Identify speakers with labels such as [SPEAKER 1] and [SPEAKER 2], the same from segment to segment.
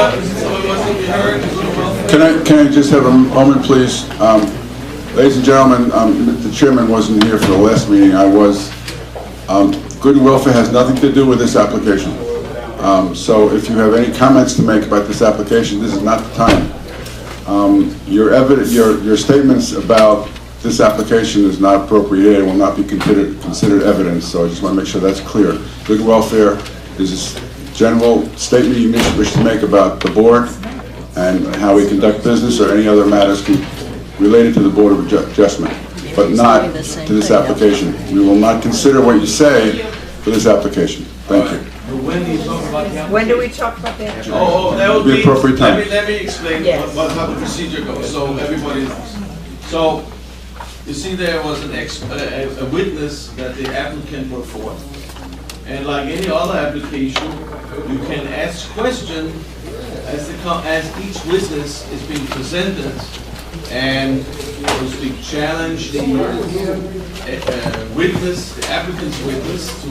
[SPEAKER 1] Someone wants to be heard.
[SPEAKER 2] Can I just have a moment, please? Ladies and gentlemen, the chairman wasn't here for the last meeting. I was. Good and Welfare has nothing to do with this application. So if you have any comments to make about this application, this is not the time. Your statements about this application is not appropriate and will not be considered evidence. So I just want to make sure that's clear. Good and Welfare is a general statement you wish to make about the board and how we conduct business or any other matters related to the Board of Adjustment, but not to this application. We will not consider what you say for this application. Thank you.
[SPEAKER 3] When do we talk about that?
[SPEAKER 1] Oh, that would
[SPEAKER 2] be appropriate time.
[SPEAKER 1] Let me explain how the procedure goes, so everybody knows. So, you see, there was a witness that the applicant brought forth, and like any other application, you can ask questions as each witness is being presented, and so to speak, challenge the witness, the applicant's witness, to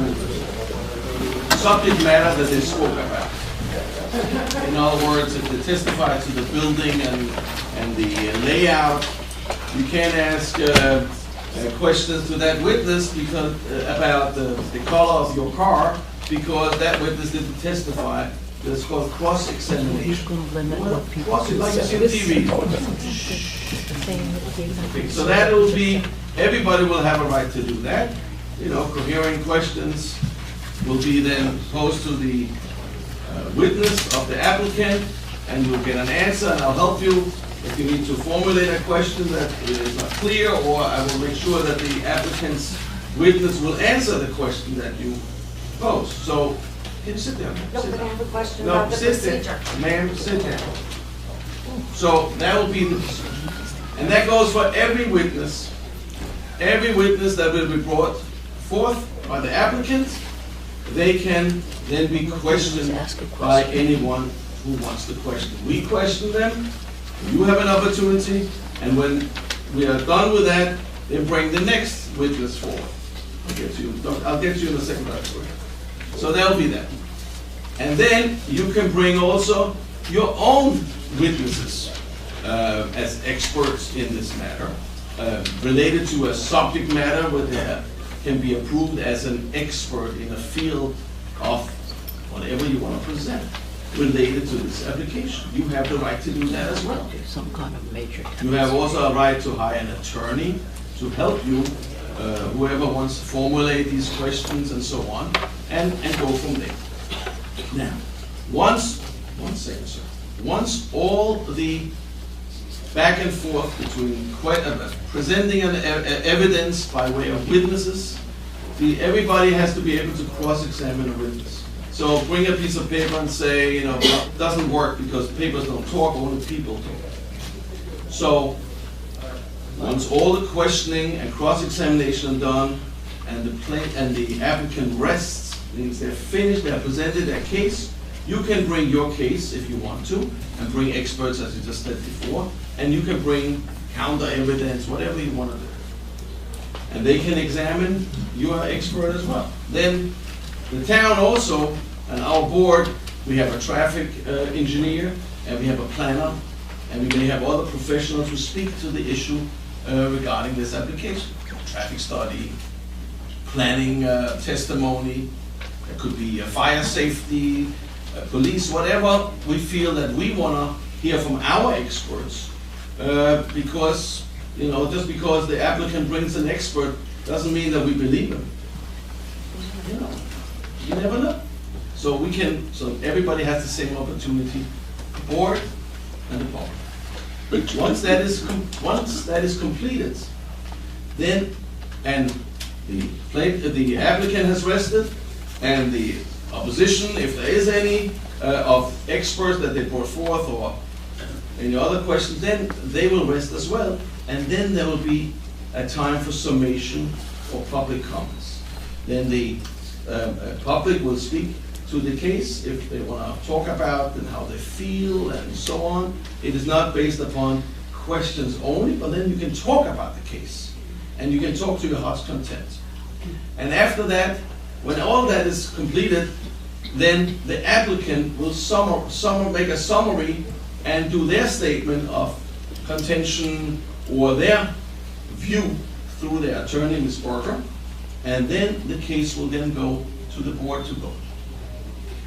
[SPEAKER 1] subject matter that they spoke about. In other words, if they testify to the building and the layout, you can't ask questions to that witness because about the color of your car, because that witness didn't testify. That's called cross-examination. Like you see on TV. Okay, so that will be, everybody will have a right to do that. You know, coherent questions will be then posed to the witness of the applicant, and you'll get an answer, and I'll help you if you need to formulate a question that is not clear, or I will make sure that the applicant's witness will answer the question that you pose. So, can you sit down?
[SPEAKER 3] No, but I have a question about the procedure.
[SPEAKER 1] Ma'am, sit down. So that will be the procedure. And that goes for every witness. Every witness that will be brought forth by the applicant, they can then be questioned by anyone who wants to question. We question them, you have an opportunity, and when we are done with that, then bring the next witness forth. I'll get you in a second. So that'll be that. And then you can bring also your own witnesses as experts in this matter, related to a subject matter where they can be approved as an expert in a field of whatever you want to present related to this application. You have the right to do that as well.
[SPEAKER 4] Some kind of major.
[SPEAKER 1] You have also a right to hire an attorney to help you, whoever wants to formulate these questions and so on, and go from there. Now, once all the back and forth between presenting an evidence by way of witnesses, everybody has to be able to cross-examine a witness. So bring a piece of paper and say, you know, it doesn't work because papers don't talk, only people talk. So once all the questioning and cross-examination are done, and the applicant rests, means they're finished, they've presented their case, you can bring your case if you want to, and bring experts, as you just said before, and you can bring counter evidence, whatever you want to do. And they can examine your expert as well. Then the town also, and our board, we have a traffic engineer, and we have a planner, and we may have other professionals who speak to the issue regarding this application. Traffic study, planning testimony, it could be fire safety, police, whatever we feel that we want to hear from our experts, because, you know, just because the applicant brings an expert doesn't mean that we believe him. You know, you never know. So we can, so everybody has the same opportunity, the board and the public. Once that is completed, then, and the applicant has rested, and the opposition, if there is any, of experts that they brought forth or any other questions, then they will rest as well. And then there will be a time for summation or public comments. Then the public will speak to the case if they want to talk about and how they feel and so on. It is not based upon questions only, but then you can talk about the case and you can talk to your heart's content. And after that, when all that is completed, then the applicant will make a summary and do their statement of contention or their view through their attorney, Ms. Barker, and then the case will then go to the board to vote.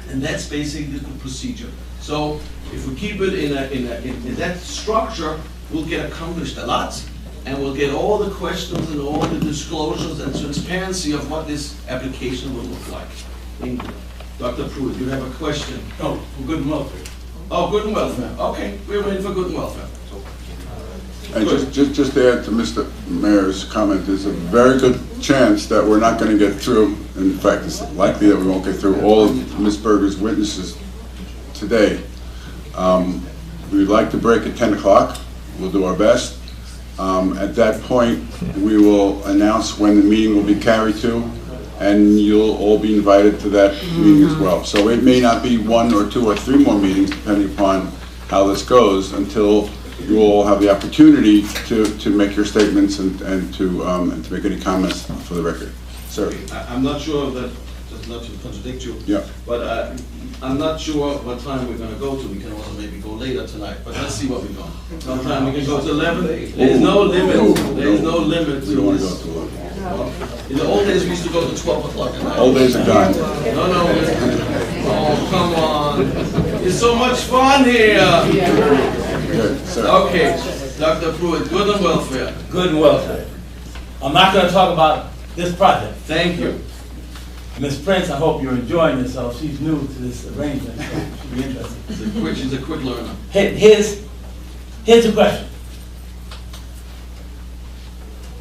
[SPEAKER 1] And that's basically the procedure. So if we keep it in that structure, we'll get accomplished a lot, and we'll get all the questions and all the disclosures and transparency of what this application will look like. Dr. Pruitt, you have a question?
[SPEAKER 4] Oh, for Good&Welfare.
[SPEAKER 1] Oh, Good&Welfare. Okay, we're waiting for Good&Welfare.
[SPEAKER 2] And just to add to Mr. Mayor's comment, there's a very good chance that we're not going to get through. In fact, it's likely that we won't get through all of Ms. Berger's witnesses today. We'd like to break at 10 o'clock. We'll do our best. At that point, we will announce when the meeting will be carried to, and you'll all be invited to that meeting as well. So it may not be 1 or 2 or 3 more meetings, depending upon how this goes, until you all have the opportunity to make your statements and to make any comments for the record. Sir?
[SPEAKER 1] I'm not sure that, just not to contradict you,
[SPEAKER 2] Yeah.
[SPEAKER 1] but I'm not sure what time we're going to go to. We can also maybe go later tonight, but let's see what we're going. Sometime we can go to 11. There's no limit. There's no limit
[SPEAKER 2] We don't want to
[SPEAKER 1] to
[SPEAKER 2] go to 11.
[SPEAKER 1] In the old days, we used to go to 12 o'clock at night.
[SPEAKER 2] Old days are gone.
[SPEAKER 1] No. Oh, come on. It's so much fun here.
[SPEAKER 2] Good, sir.
[SPEAKER 1] Okay, Dr. Pruitt, Good&Welfare.
[SPEAKER 4] Good&Welfare. I'm not going to talk about this project.
[SPEAKER 1] Thank you.
[SPEAKER 4] Ms. Prince, I hope you're enjoying yourself. She's new to this arrangement, so she'll be interested.
[SPEAKER 1] She's a quick learner.
[SPEAKER 4] Here's the question.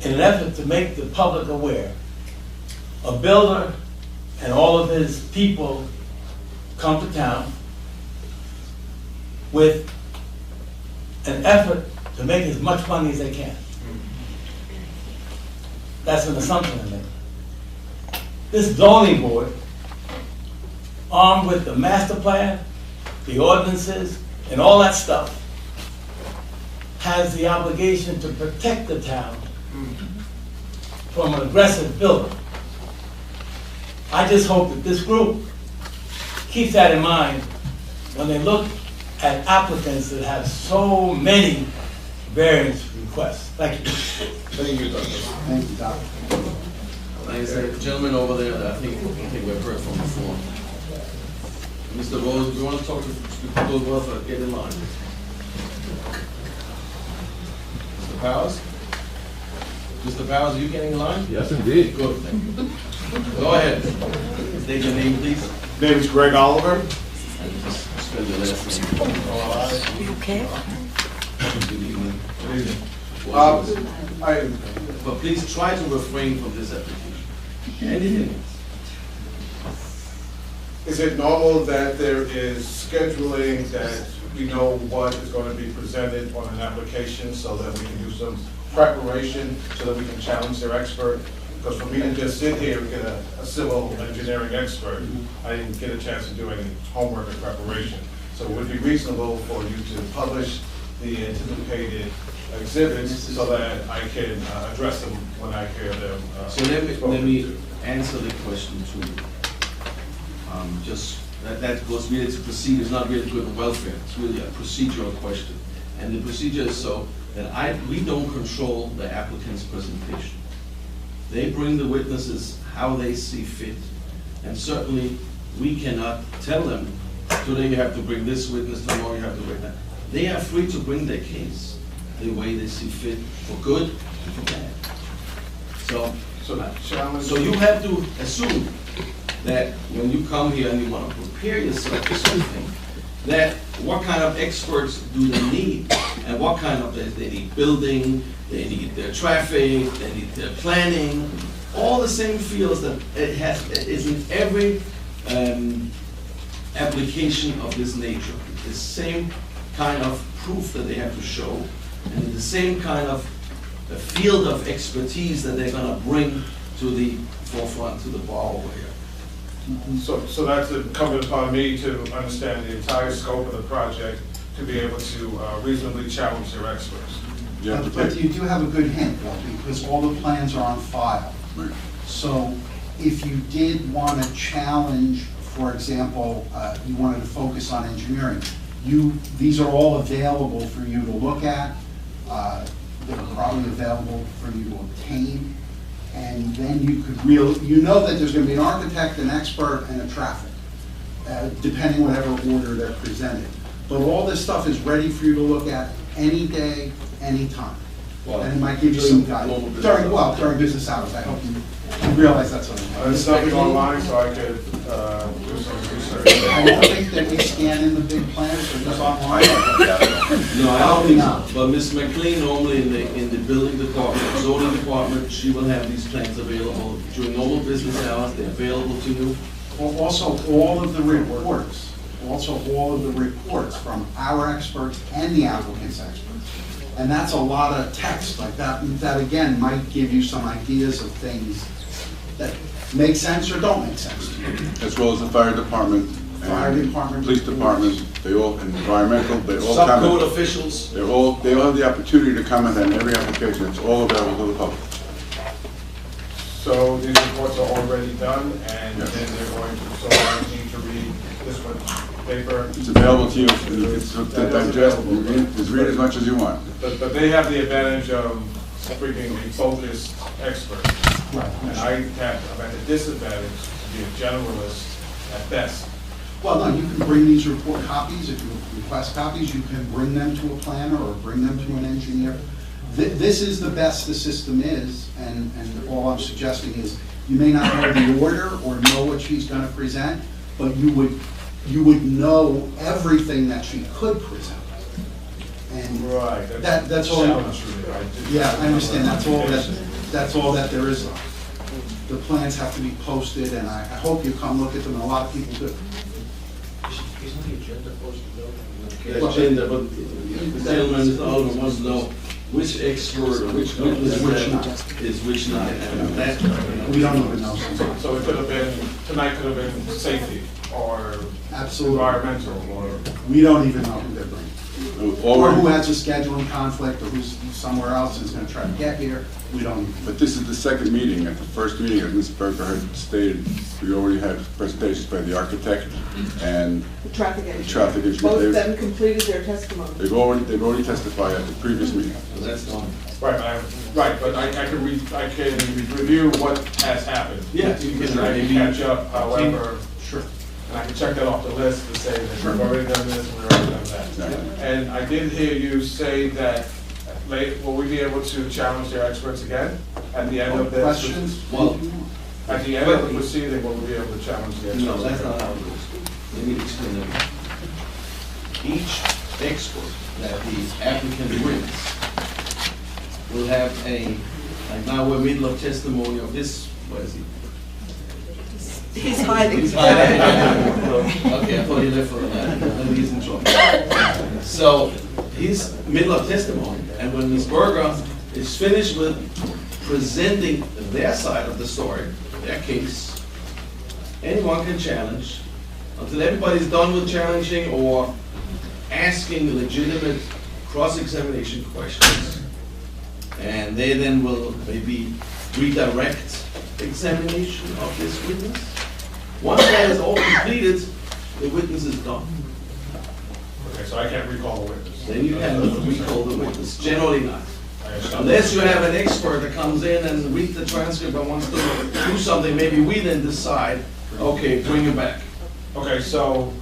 [SPEAKER 4] In an effort to make the public aware, a builder and all of his people come to town with an effort to make as much money as they can. That's an assumption I make. This zoning board, armed with the master plan, the ordinances, and all that stuff, has the obligation to protect the town from an aggressive builder. I just hope that this group keeps that in mind when they look at applicants that have so many variance requests. Thank you.
[SPEAKER 1] Thank you, Doctor.
[SPEAKER 4] Thank you, Doctor.
[SPEAKER 1] Like I said, gentleman over there that I think we've heard from before. Mr. Rose, if you want to talk to Good&Welfare, get in line. Mr. Powers? Mr. Powers, are you getting in line?
[SPEAKER 5] Yes, indeed.
[SPEAKER 1] Good, thank you. Go ahead. State your name, please.
[SPEAKER 5] Name is Greg Oliver.
[SPEAKER 1] Spell your last name.
[SPEAKER 3] You okay?
[SPEAKER 1] Good evening. But please try to refrain from this application. Anything else?
[SPEAKER 5] Is it normal that there is scheduling, that we know what is going to be presented on an application so that we can do some preparation so that we can challenge their expert? Because for me to just sit here and get a civil engineering expert, I didn't get a chance to do any homework or preparation. So it would be reasonable for you to publish the anticipated exhibits so that I can address them when I hear them.
[SPEAKER 1] So let me answer the question to you. Just that goes really to procedure. It's not really Good&Welfare. It's really a procedural question, and the procedure is so that we don't control the applicant's presentation. They bring the witnesses how they see fit, and certainly we cannot tell them today you have to bring this witness, tomorrow you have to bring that. They are free to bring their case the way they see fit, for good and for bad. So you have to assume that when you come here and you want to prepare yourself for something, that what kind of experts do they need, and what kind of, they need building, they need their traffic, they need their planning, all the same fields that is in every application of this nature. The same kind of proof that they have to show, and the same kind of field of expertise that they're going to bring to the forefront, to the bar over here.
[SPEAKER 5] So that's incumbent upon me to understand the entire scope of the project to be able to reasonably challenge their experts.
[SPEAKER 2] Yeah,
[SPEAKER 6] But you do have a good hint, though, because all the plans are on file.
[SPEAKER 2] Right.
[SPEAKER 6] So if you did want to challenge for example, you wanted to focus on engineering, these are all available for you to look at. They're probably available for you to obtain. And then you could you know that there's going to be an architect, an expert, and a traffic, depending whatever order they're presented. But all this stuff is ready for you to look at any day, any time. And it might give you some guidance. During business hours. I hope you realize that's what I'm doing.
[SPEAKER 5] There's nothing online, so I could do some research.
[SPEAKER 6] I don't think that we scan in the big plans, or just online.
[SPEAKER 1] No, I don't think so. But Ms. McLean, normally in the building department, zoning department, she will have these plans available during normal business hours. They're available to you.
[SPEAKER 6] Also, all of the reports from our experts and the applicant's experts. And that's a lot of text like that. That again might give you some ideas of things that make sense or don't make sense to you.
[SPEAKER 2] As well as the fire department. Police department, they all, and environmental, they all comment.
[SPEAKER 1] Subcode officials.
[SPEAKER 2] They all have the opportunity to comment on every application. It's all available to the public.
[SPEAKER 5] So these reports are already done, and then they're going to, so I need to read this one paper.
[SPEAKER 2] It's available to you. It's to digest. Just read as much as you want.
[SPEAKER 5] But they have the advantage of bringing a focused expert.
[SPEAKER 6] Right.
[SPEAKER 5] And I'm at a disadvantage to be a generalist at best.
[SPEAKER 6] Well, no, you can bring these report copies, if you request copies, you can bring them to a planner or bring them to an engineer. This is the best the system is, and all I'm suggesting is, you may not know the order or know what she's gonna present, but you would know everything that she could present. And
[SPEAKER 5] Right.
[SPEAKER 6] that's all.
[SPEAKER 5] Challenge, really, right?
[SPEAKER 6] Yeah, I understand, that's all that there is. The plans have to be posted, and I hope you come look at them, and a lot of people do.
[SPEAKER 1] Isn't the agenda posted though? The agenda, but the gentleman, Mr. Oliver, wants to know which expert, which witness is which night, and that,
[SPEAKER 6] We don't even know.
[SPEAKER 5] So it could have been, tonight could have been safety, or
[SPEAKER 6] Absolutely.
[SPEAKER 5] environmental, or,
[SPEAKER 6] We don't even know who they're bringing.
[SPEAKER 2] All
[SPEAKER 6] Or
[SPEAKER 2] we're-
[SPEAKER 6] who has a scheduling conflict, or who's somewhere else and is gonna try to get here. We don't even.
[SPEAKER 2] But this is the second meeting. At the first meeting, as Ms. Berger had stated, we already had presentations by the architect and
[SPEAKER 7] The traffic engineer.
[SPEAKER 2] traffic engineer.
[SPEAKER 7] Both of them completed their testimony.
[SPEAKER 2] They've already testified at the previous meeting.
[SPEAKER 1] so that's done.
[SPEAKER 5] right, but I can review what has happened.
[SPEAKER 1] Yeah, you can
[SPEAKER 5] And I can
[SPEAKER 1] maybe
[SPEAKER 5] catch up, however,
[SPEAKER 1] Sure.
[SPEAKER 5] and I can check that off the list to say that we've already done this, and we've already done that.
[SPEAKER 2] Exactly.
[SPEAKER 5] And I did hear you say that, will we be able to challenge their experts again at the end of this?
[SPEAKER 6] Questions?
[SPEAKER 1] Well,
[SPEAKER 5] At the end of the proceeding, will we be able to challenge the experts?
[SPEAKER 1] no, that's not how it goes. Let me explain that. Each expert that the applicant brings will have like now we're middle of testimony of this, where is he?
[SPEAKER 7] He's hiding.
[SPEAKER 1] He's hiding. Okay, I thought he left for the night, then he's in trouble. So, he's middle of testimony, and when Ms. Berger is finished with presenting their side of the story, their case, anyone can challenge, until everybody's done with challenging or asking legitimate cross-examination questions. And they then will maybe redirect examination of this witness. Once that is all completed, the witness is done.
[SPEAKER 5] Okay, so I can't recall the witness.
[SPEAKER 1] Then you can recall the witness, generally not.
[SPEAKER 5] I understand.
[SPEAKER 1] Unless you have an expert that comes in and reads the transcript and wants to do something, maybe we then decide, okay, bring him back.
[SPEAKER 5] Okay, so.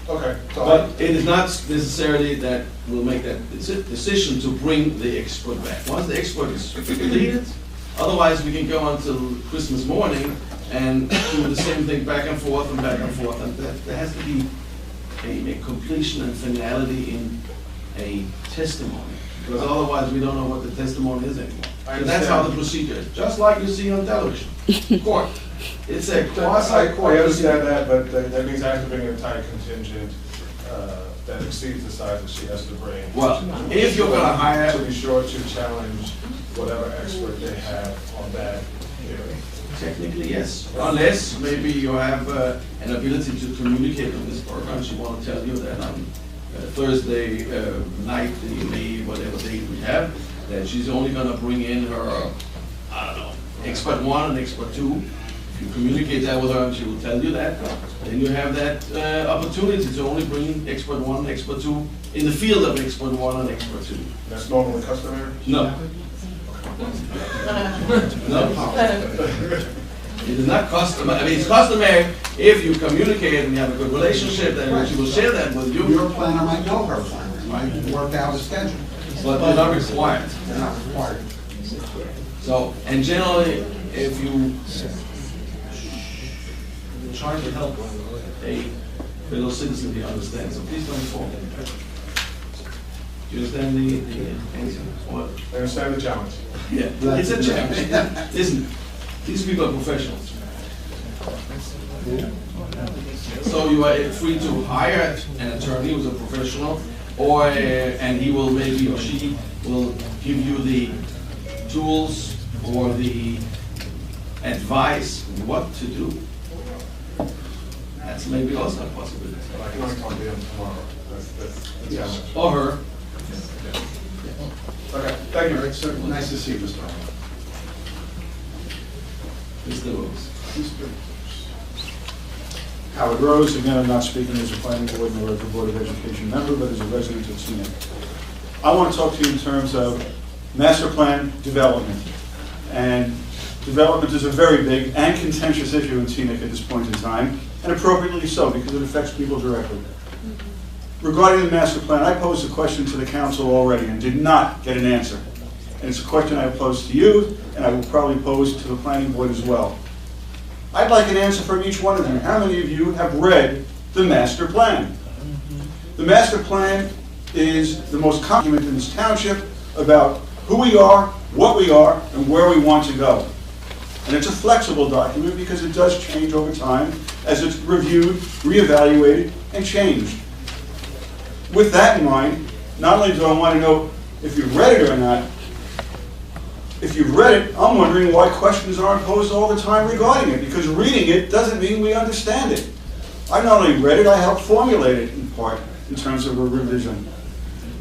[SPEAKER 1] But it is not necessarily that we'll make that decision to bring the expert back. Once the expert is completed, otherwise we can go until Christmas morning and do the same thing back and forth, and there has to be a completion and finality in a testimony. Because otherwise we don't know what the testimony is anymore. And that's how the procedure is, just like you see on television. Court. It's a quasi-court.
[SPEAKER 5] I understand that, but that means I have to bring an entire contingent that exceeds the size that she has to bring.
[SPEAKER 1] Well, if you're gonna hire,
[SPEAKER 5] To be sure to challenge whatever expert they have on that hearing.
[SPEAKER 1] technically, yes. Unless maybe you have an ability to communicate with Ms. Berger, and she want to tell you that on Thursday night, in May, whatever date we have, that she's only gonna bring in her, I don't know, expert one and expert two If you communicate that with her and she will tell you that, then you have that opportunity to only bring expert one, expert two, in the field of expert one and expert two.
[SPEAKER 5] That's normally customary?
[SPEAKER 1] No. No. It is not customary. I mean, it's customary if you communicate and you have a good relationship, then she will share that with you.
[SPEAKER 6] Your planner might know her planner, might work out a schedule.
[SPEAKER 1] But they're not required.
[SPEAKER 6] They're not required.
[SPEAKER 1] So, and generally, if you try to help a fellow citizen to understand, so please don't fall. Do you understand the answer? What?
[SPEAKER 5] I understand the challenge.
[SPEAKER 1] Yeah, it's a challenge. Listen, these people are professionals. So you are free to hire an attorney who's a professional, or and he will, maybe, or she will give you the tools or the advice what to do. That's maybe also a possibility.
[SPEAKER 5] I can only talk to him tomorrow. That's the challenge.
[SPEAKER 1] Or her.
[SPEAKER 5] Okay, thank you.
[SPEAKER 6] All right, so nice to see you, Mr. Howard.
[SPEAKER 1] Mr. Rose.
[SPEAKER 8] Howard Rose, again, I'm not speaking as a planning board nor as a Board of Education member, but as a resident of Teaneck. I want to talk to you in terms of master plan development. And development is a very big and contentious issue in Teaneck at this point in time, and appropriately so, because it affects people directly. Regarding the master plan, I posed a question to the council already and did not get an answer. And it's a question I have posed to you, and I will probably pose to the planning board as well. I'd like an answer from each one of you. How many of you have read the master plan? The master plan is the most common document in this township about who we are, what we are, and where we want to go. And it's a flexible document because it does change over time as it's reviewed, reevaluated, and changed. With that in mind, not only do I want to know if you've read it or not, if you've read it, I'm wondering why questions aren't posed all the time regarding it, because reading it doesn't mean we understand it. I not only read it, I helped formulate it in part in terms of a revision.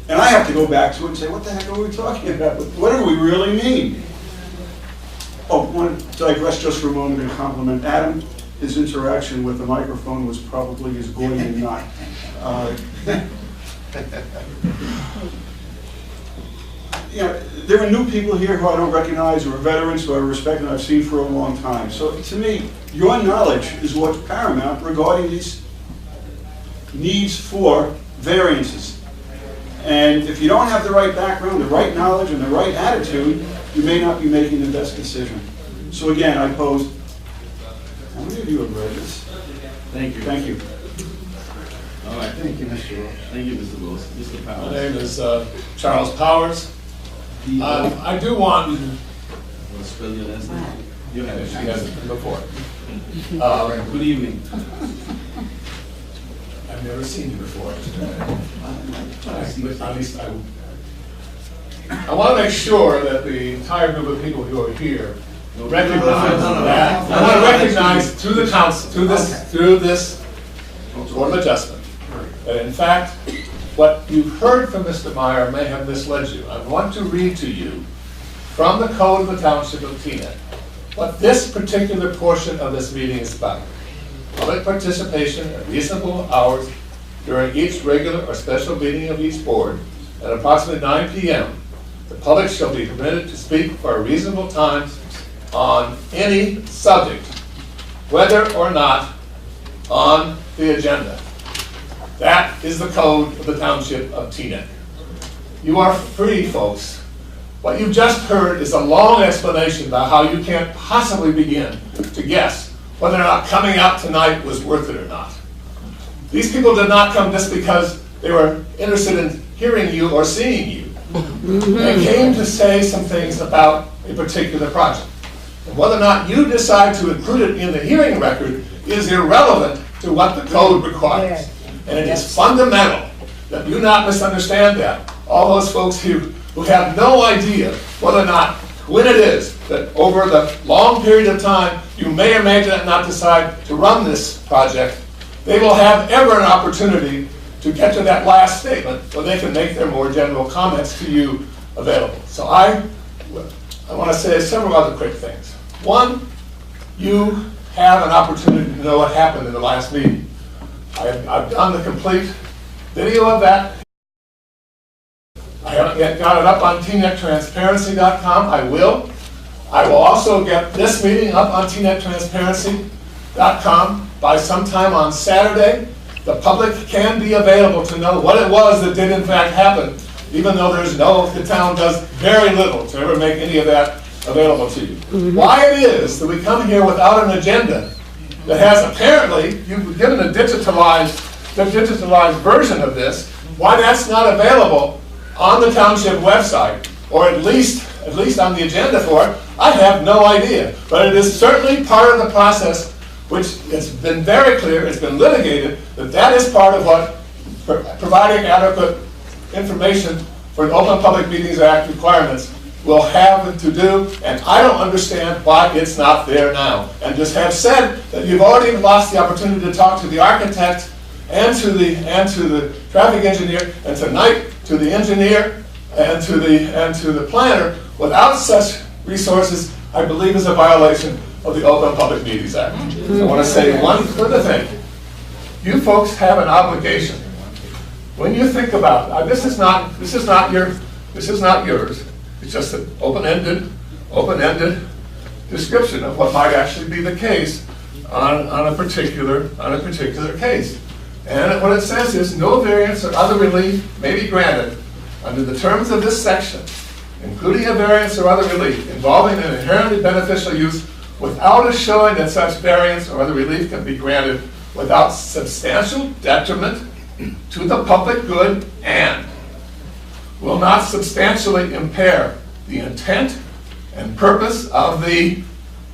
[SPEAKER 8] And I have to go back to it and say, what the heck are we talking about? What do we really mean? Oh, I want to digress just for a moment and compliment Adam. His interaction with the microphone was probably as Gordian knot. You know, there are new people here who I don't recognize, who are veterans who I respect and I've seen for a long time. So to me, your knowledge is what's paramount regarding these needs for variances. And if you don't have the right background, the right knowledge, and the right attitude, you may not be making the best decision. So again, I posed, how many of you have read this?
[SPEAKER 1] Thank you.
[SPEAKER 8] Thank you.
[SPEAKER 1] All right.
[SPEAKER 6] Thank you, Mr. Rose.
[SPEAKER 1] Thank you, Mr. Rose. Mr. Powell.
[SPEAKER 9] My name is Charles Powers. I do want,
[SPEAKER 1] Well, spell your last name. You have it.
[SPEAKER 9] she has it before.
[SPEAKER 1] Good evening.
[SPEAKER 9] I've never seen you before. At least I want to make sure that the entire group of people who are here recognize that. I want to recognize to the council, through this Board of Adjustment, that in fact, what you've heard from Mr. Meyer may have misled you. I want to read to you from the Code of the Township of Teaneck what this particular portion of this meeting is about. Public participation at reasonable hours during each regular or special meeting of each board at approximately 9 p.m. The public shall be permitted to speak for a reasonable time on any subject, whether or not on the agenda. That is the code of the Township of Teaneck. You are free, folks. What you've just heard is a long explanation about how you can't possibly begin to guess whether or not coming out tonight was worth it or not. These people did not come just because they were interested in hearing you or seeing you. They came to say some things about a particular project. And whether or not you decide to include it in the hearing record is irrelevant to what the code requires. And it is fundamental that you not misunderstand that. All those folks who have no idea whether or not, when it is, that over the long period of time, you may or may not decide to run this project, they will have ever an opportunity to get to that last statement where they can make their more general comments to you available. So I want to say several other quick things. One, you have an opportunity to know what happened in the last meeting. I've done the complete video of that. I haven't yet got it up on teanecktransparency.com. I will. I will also get this meeting up on teanecktransparency.com by sometime on Saturday. The public can be available to know what it was that did in fact happen, even though the town does very little to ever make any of that available to you. Why it is that we come here without an agenda that has apparently, you've given a digitalized version of this, why that's not available on the township website, or at least on the agenda for it, I have no idea. But it is certainly part of the process, which it's been very clear, it's been litigated, that is part of what providing adequate information for an Open Public Meetings Act requirements will have to do, and I don't understand why it's not there now. And just have said that you've already lost the opportunity to talk to the architect and to the traffic engineer, and tonight to the engineer and to the planner. Without such resources, I believe is a violation of the Open Public Meetings Act. I want to say one further thing. You folks have an obligation. When you think about this is not yours. It's just an open-ended description of what might actually be the case on a particular case. And what it says is no variance or other relief may be granted under the terms of this section, including a variance or other relief involving an inherently beneficial use, without a showing that such variance or other relief can be granted without substantial detriment to the public good and will not substantially impair the intent and purpose of the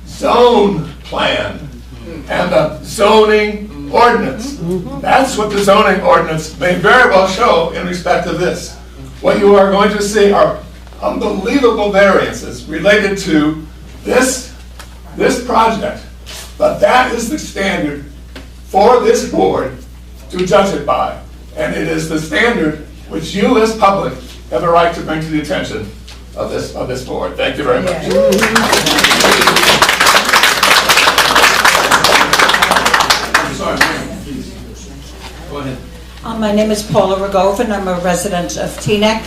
[SPEAKER 9] zone plan and the zoning ordinance. That's what the zoning ordinance may very well show in respect of this. What you are going to see are unbelievable variances related to this project, but that is the standard for this board to judge it by, and it is the standard which you as public have a right to bring to the attention of this board. Thank you very much.
[SPEAKER 1] Sorry, please. Go ahead.
[SPEAKER 3] My name is Paula Rogovin. I'm a resident of Teaneck.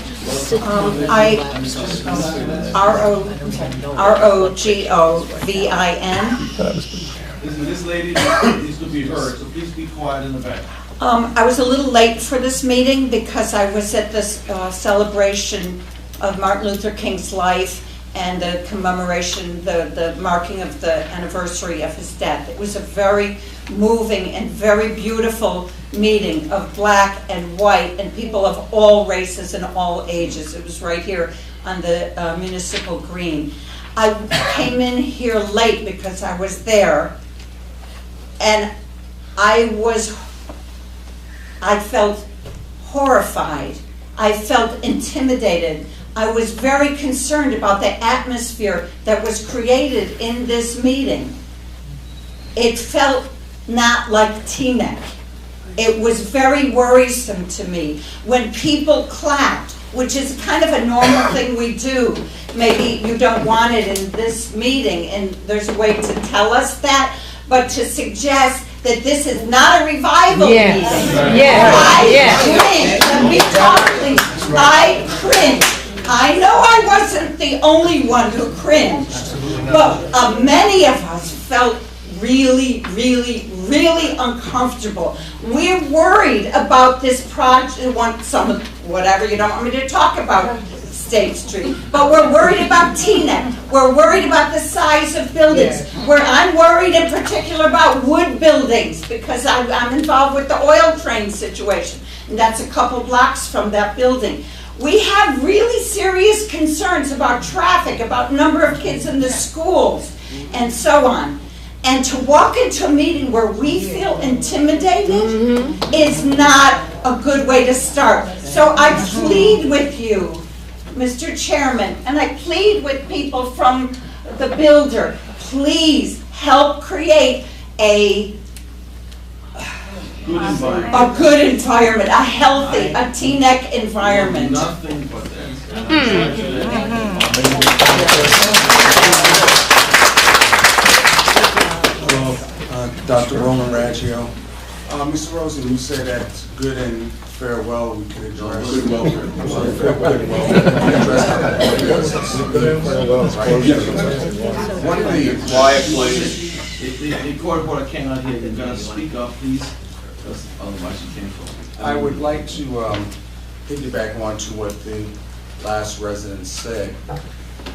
[SPEAKER 3] R-O-G-O-V-I-N.
[SPEAKER 1] This lady needs to be heard, so please be quiet in the back.
[SPEAKER 3] I was a little late for this meeting because I was at this celebration of Martin Luther King's life and the commemoration, the marking of the anniversary of his death. It was a very moving and very beautiful meeting of black and white and people of all races and all ages. It was right here on the municipal green. I came in here late because I was there, and I felt horrified. I felt intimidated. I was very concerned about the atmosphere that was created in this meeting. It felt not like Teaneck. It was very worrisome to me. When people clapped, which is kind of a normal thing we do, maybe you don't want it in this meeting, and there's a way to tell us that, but to suggest that this is not a revival meeting. I cringed. I know I wasn't the only one who cringed, but many of us felt really, really, really uncomfortable. We're worried about this project, whatever you don't want me to talk about State Street, but we're worried about Teaneck. We're worried about the size of buildings. I'm worried in particular about wood buildings because I'm involved with the oil train situation, and that's a couple blocks from that building. We have really serious concerns about traffic, about number of kids in the schools, and so on. And to walk into a meeting where we feel intimidated is not a good way to start. So I plead with you, Mr. Chairman, and I plead with people from the builder, please help create a good environment, a healthy, a Teaneck environment.
[SPEAKER 1] Nothing but that.
[SPEAKER 10] Dr. Roman Raggio. Mr. Rosen, you said that good and farewell we could address.
[SPEAKER 2] Good and welfare.
[SPEAKER 10] I'm sorry, good and welfare. One of the quiet places.
[SPEAKER 1] The court reporter cannot hear you. You're gonna speak up, please, because otherwise you can't focus.
[SPEAKER 10] I would like to piggyback on to what the last resident said.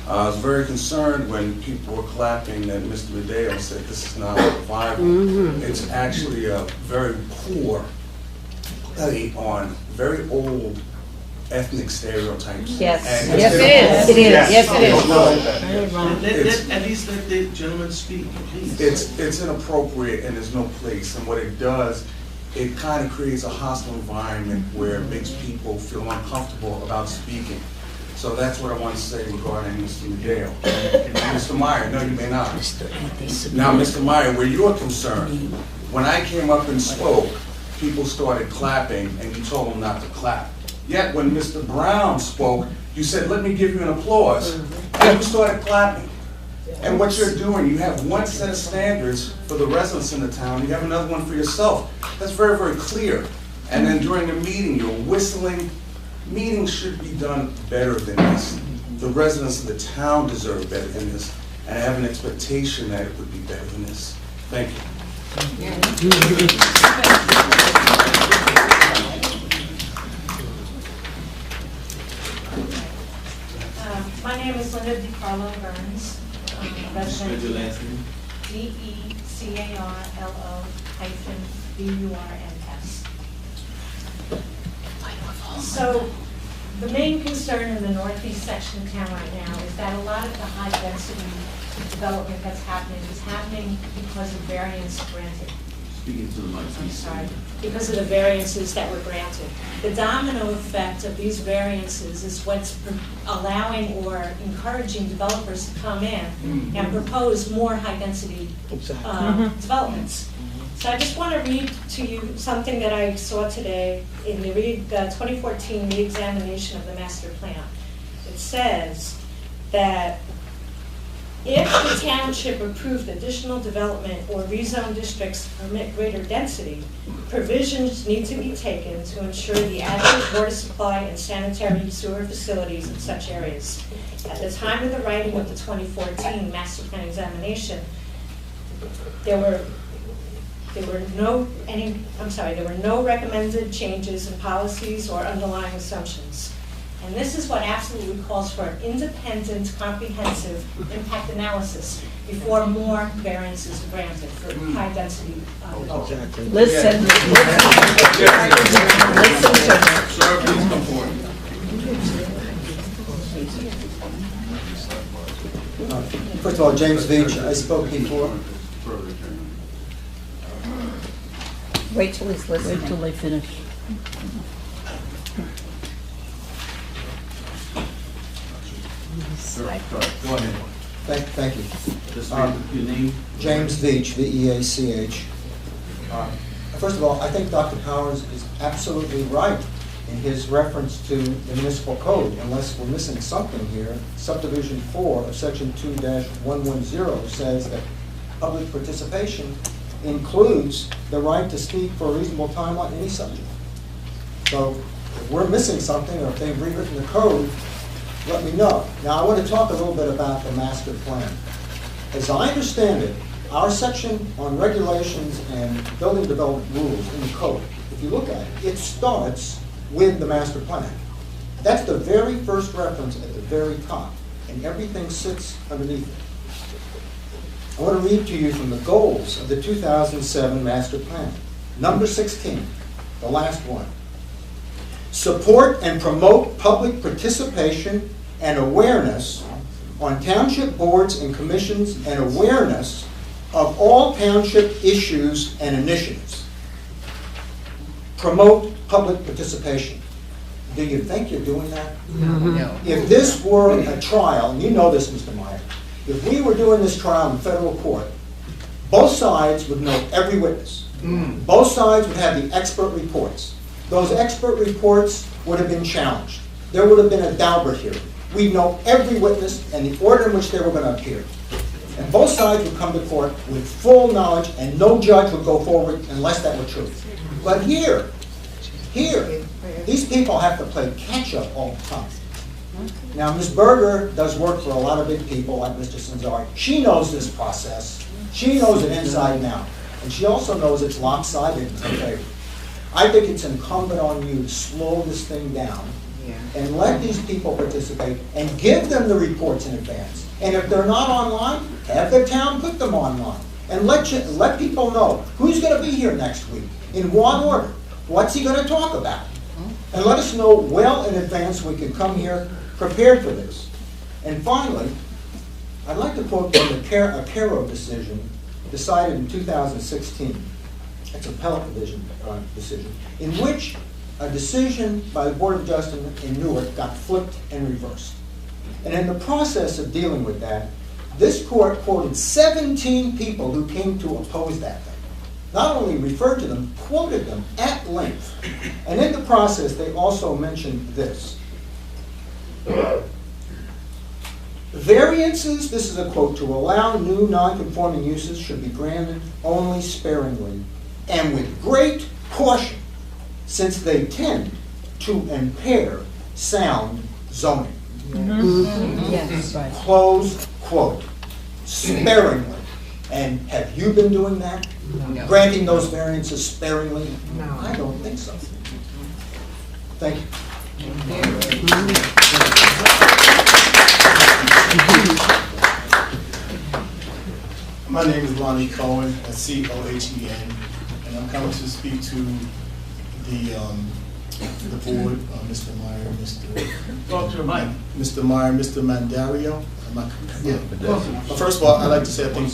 [SPEAKER 10] I was very concerned when people were clapping that Mr. Medeo said this is not viable. It's actually a very poor play on very old ethnic stereotypes.
[SPEAKER 11] Yes.
[SPEAKER 10] And
[SPEAKER 11] Yes, it is. It is. Yes, it is.
[SPEAKER 1] At least let the gentleman speak, please.
[SPEAKER 10] It's inappropriate and there's no place. And what it does, it kind of creates a hostile environment where it makes people feel uncomfortable about speaking. So that's what I want to say regarding Mr. Medeo. Mr. Meyer, no, you may not. Now, Mr. Meyer, where you're concerned, when I came up and spoke, people started clapping and you told them not to clap. Yet when Mr. Brown spoke, you said, let me give you an applause, and you started clapping. And what you're doing, you have one set of standards for the residents in the town, you have another one for yourself. That's very, very clear. And then during the meeting, you're whistling. Meetings should be done better than this. The residents of the town deserve better than this, and I have an expectation that it would be better than this. Thank you.
[SPEAKER 12] My name is Linda DiCarlo Burns.
[SPEAKER 1] What's your last name?
[SPEAKER 12] DeCarlo-BURNS. So, the main concern in the northeast section of town right now is that a lot of the high-density development that's happening is happening because of variance granted.
[SPEAKER 1] Speaking to the mic,
[SPEAKER 12] I'm
[SPEAKER 1] please.
[SPEAKER 12] sorry, because of the variances that were granted. The domino effect of these variances is what's allowing or encouraging developers to come in and propose more high-density developments. So I just want to read to you something that I saw today in the 2014 re-examination of the master plan. It says that if the township approved additional development or rezone districts to permit greater density, provisions need to be taken to ensure the adequate water supply and sanitary sewer facilities in such areas. At the time of the writing of the 2014 master plan examination, there were no recommended changes in policies or underlying assumptions. And this is what absolutely calls for an independent, comprehensive impact analysis before more variances are granted for high-density development.
[SPEAKER 11] Listen. Listen to her.
[SPEAKER 1] Sir, please come forward.
[SPEAKER 13] First of all, James Veach, I spoke before.
[SPEAKER 11] Wait till he's listening. Wait till they finish.
[SPEAKER 1] Go ahead.
[SPEAKER 13] Thank you.
[SPEAKER 1] Just read your name.
[SPEAKER 13] James Veach, V-E-A-C-H. First of all, I think Dr. Powers is absolutely right in his reference to the municipal code, unless we're missing something here. Subdivision 4 of section 2-110 says that public participation includes the right to speak for a reasonable time on any subject. So if we're missing something, or if they've rewritten the code, let me know. Now I want to talk a little bit about the master plan. As I understand it, our section on regulations and building development rules in the code, if you look at it, it starts with the master plan. That's the very first reference at the very top, and everything sits underneath it. I want to read to you from the goals of the 2007 master plan. Number 16, the last one. Support and promote public participation and awareness on township boards and commissions and awareness of all township issues and initiatives. Promote public participation. Do you think you're doing that?
[SPEAKER 11] No.
[SPEAKER 13] If this were a trial, and you know this, Mr. Meyer, if we were doing this trial in federal court, both sides would know every witness. Both sides would have the expert reports. Those expert reports would have been challenged. There would have been a Daubert hearing. We'd know every witness and the order in which they were going to appear. And both sides would come to court with full knowledge, and no judge would go forward unless that were true. But here, these people have to play catch-up all the time. Now, Ms. Berger does work for a lot of big people like Mr. Sanzari. She knows this process. She knows it inside and out. And she also knows it's lopsided in her favor. I think it's incumbent on you to slow this thing down and let these people participate and give them the reports in advance. And if they're not online, have the town put them online. And let people know who's going to be here next week in one order. What's he going to talk about? And let us know well in advance so we can come here prepared for this. And finally, I'd like to quote from the Caro decision decided in 2016. It's an appellate division decision, in which a decision by the Board of Justice in Newark got flipped and reversed. And in the process of dealing with that, this court quoted 17 people who came to oppose that thing. Not only referred to them, quoted them at length. And in the process, they also mentioned this. Variances, this is a quote, to allow new non-conforming uses should be granted only sparingly and with great caution, since they tend to impair sound zoning.
[SPEAKER 11] Yes, right.
[SPEAKER 13] Close quote. Sparingly. And have you been doing that?
[SPEAKER 11] No.
[SPEAKER 13] Granting those variances sparingly?
[SPEAKER 11] No.
[SPEAKER 13] I don't think so. Thank you.
[SPEAKER 14] My name is Lonnie Cohen, that's C-O-H-E-N, and I'm coming to speak to the board, Mr. Meyer, Mr. Meyer, Mr. Mandario. Well, first of all, I'd like to say I think.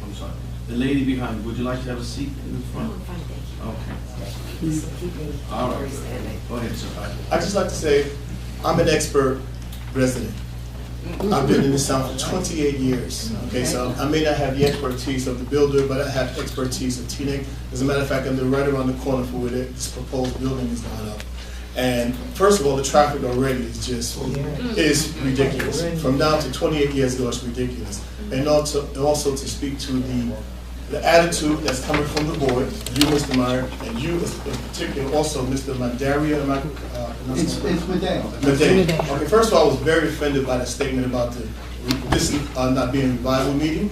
[SPEAKER 1] I'm sorry. The lady behind, would you like to have a seat in the front? Okay. All right. Go ahead, sir.
[SPEAKER 14] I'd just like to say I'm an expert resident. I've been in this town for 28 years. Okay, so I may not have the expertise of the builder, but I have expertise of Teaneck. As a matter of fact, I'm right around the corner from where this proposed building is going up. And first of all, the traffic already is just is ridiculous. From now to 28 years ago, it's ridiculous. And also to speak to the attitude that's coming from the board, you, Mr. Meyer, and you in particular, also Mr. Mandaria.
[SPEAKER 6] It's Medeo.
[SPEAKER 14] Medeo. Okay, first of all, I was very offended by the statement about this not being a revival meeting.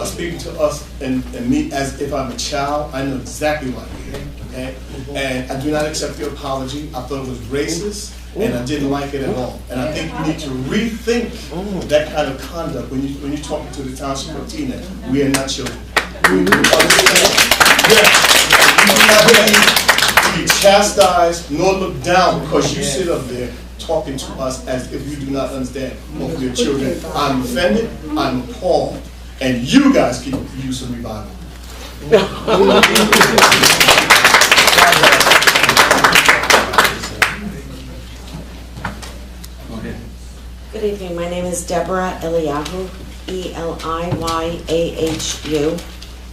[SPEAKER 14] Speaking to us and me as if I'm a child, I know exactly why you're here, okay? And I do not accept your apology. I thought it was racist, and I didn't like it at all. And I think you need to rethink that kind of conduct when you're talking to the township of Teaneck. We are not children. We understand. Yes, we do not need to be chastised nor look down because you sit up there talking to us as if you do not understand what we are children. I'm offended. I'm appalled. And you guys keep using revival.
[SPEAKER 15] Good evening. My name is Deborah Eliyahu, E-L-I-Y-A-H-U.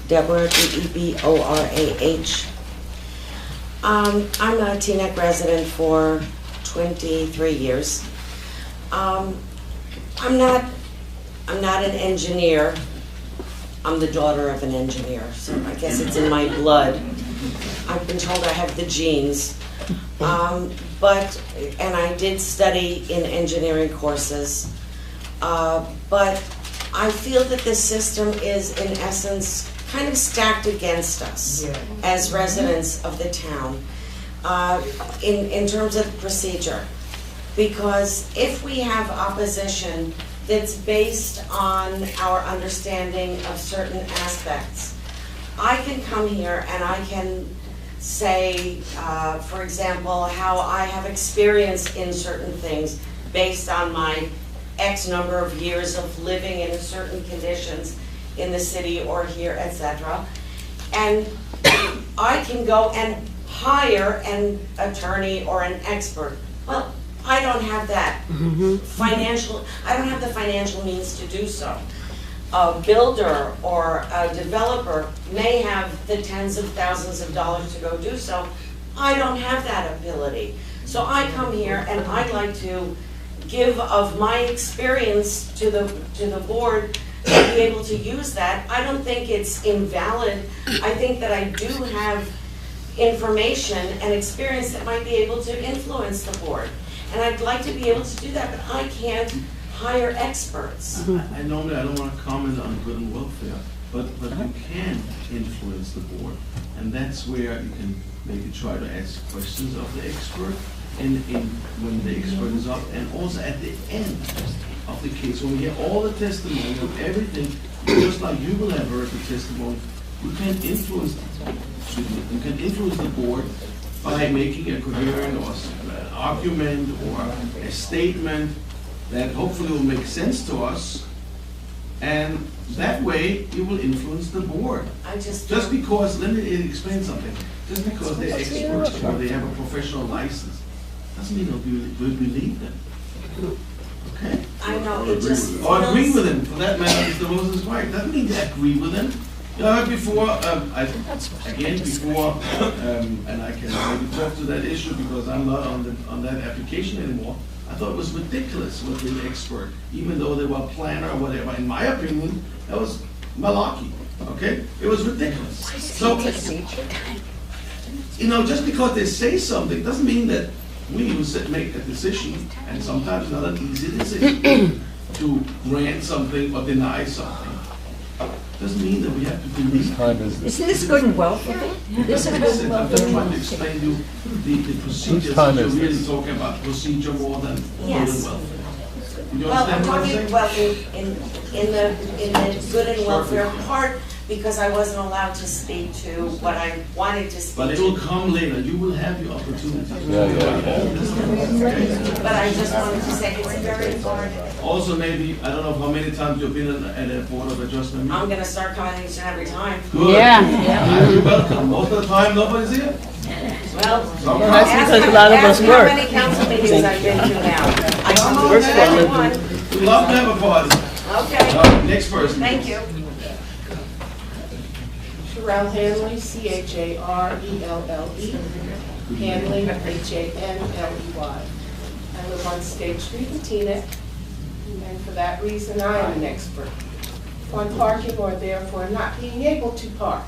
[SPEAKER 15] Deborah, D-E-B-O-R-A-H. I'm a Teaneck resident for 23 years. I'm not an engineer. I'm the daughter of an engineer, so I guess it's in my blood. I've been told I have the genes. And I did study in engineering courses. But I feel that this system is, in essence, kind of stacked against us as residents of the town in terms of procedure. Because if we have opposition that's based on our understanding of certain aspects, I can come here and I can say, for example, how I have experience in certain things based on my X number of years of living in certain conditions in the city or here, etc. And I can go and hire an attorney or an expert. Well, I don't have that I don't have the financial means to do so. A builder or a developer may have the tens of thousands of dollars to go do so. I don't have that ability. So I come here and I'd like to give of my experience to the board to be able to use that. I don't think it's invalid. I think that I do have information and experience that might be able to influence the board. And I'd like to be able to do that, but I can't hire experts.
[SPEAKER 1] I normally, I don't want to comment on good and welfare, but you can influence the board. And that's where you can maybe try to ask questions of the expert when the expert is up, and also at the end of the case, when we hear all the testimony of everything, just like you will have heard the testimony, you can influence the board by making a coherent or an argument or a statement that hopefully will make sense to us, and that way you will influence the board. Just because, let me explain something, just because they're experts or they have a professional license, doesn't mean we believe them. Okay?
[SPEAKER 15] I know, it just...
[SPEAKER 1] Or agree with them, for that matter, Mr. Moses is right, doesn't mean they agree with them. You know, before, and I can maybe talk to that issue because I'm not on that application anymore. I thought it was ridiculous with the expert, even though they were a planner or whatever. In my opinion, that was malarkey, okay? It was ridiculous. So, you know, just because they say something doesn't mean that we who make a decision, and sometimes not an easy decision, to grant something or deny something. Doesn't mean that we have to believe.
[SPEAKER 11] Isn't this good and welfare? This is good and
[SPEAKER 1] I'm just trying to explain to you the procedures. You're really talking about procedure more than good and welfare. You
[SPEAKER 15] Well, I'm
[SPEAKER 1] understand what I'm
[SPEAKER 15] talking,
[SPEAKER 1] saying?
[SPEAKER 15] well, in the good and welfare part, because I wasn't allowed to speak to what I wanted to speak to.
[SPEAKER 1] But it will come later. You will have your opportunity.
[SPEAKER 15] But I just wanted to say it's very important.
[SPEAKER 1] Also, maybe, I don't know how many times you've been at a Board of Adjustment meeting.
[SPEAKER 15] I'm gonna start coming each and every time.
[SPEAKER 1] Good.
[SPEAKER 11] Yeah.
[SPEAKER 1] You're welcome. Most of the time, nobody's here.
[SPEAKER 15] Well,
[SPEAKER 11] That's because a lot of us
[SPEAKER 15] ask
[SPEAKER 11] work.
[SPEAKER 15] how many council meetings I've been to now. I can
[SPEAKER 11] Work
[SPEAKER 15] go
[SPEAKER 11] for
[SPEAKER 15] to
[SPEAKER 11] a living.
[SPEAKER 15] everyone.
[SPEAKER 1] We love to have a party.
[SPEAKER 15] Okay,
[SPEAKER 1] Next person.
[SPEAKER 15] thank you.
[SPEAKER 16] Sherelle Hanley, C-H-A-R-E-L-L-E, Hanley, H-A-N-L-E-Y. I live on State Street in Teaneck, and for that reason, I am an expert on parking, or therefore not being able to park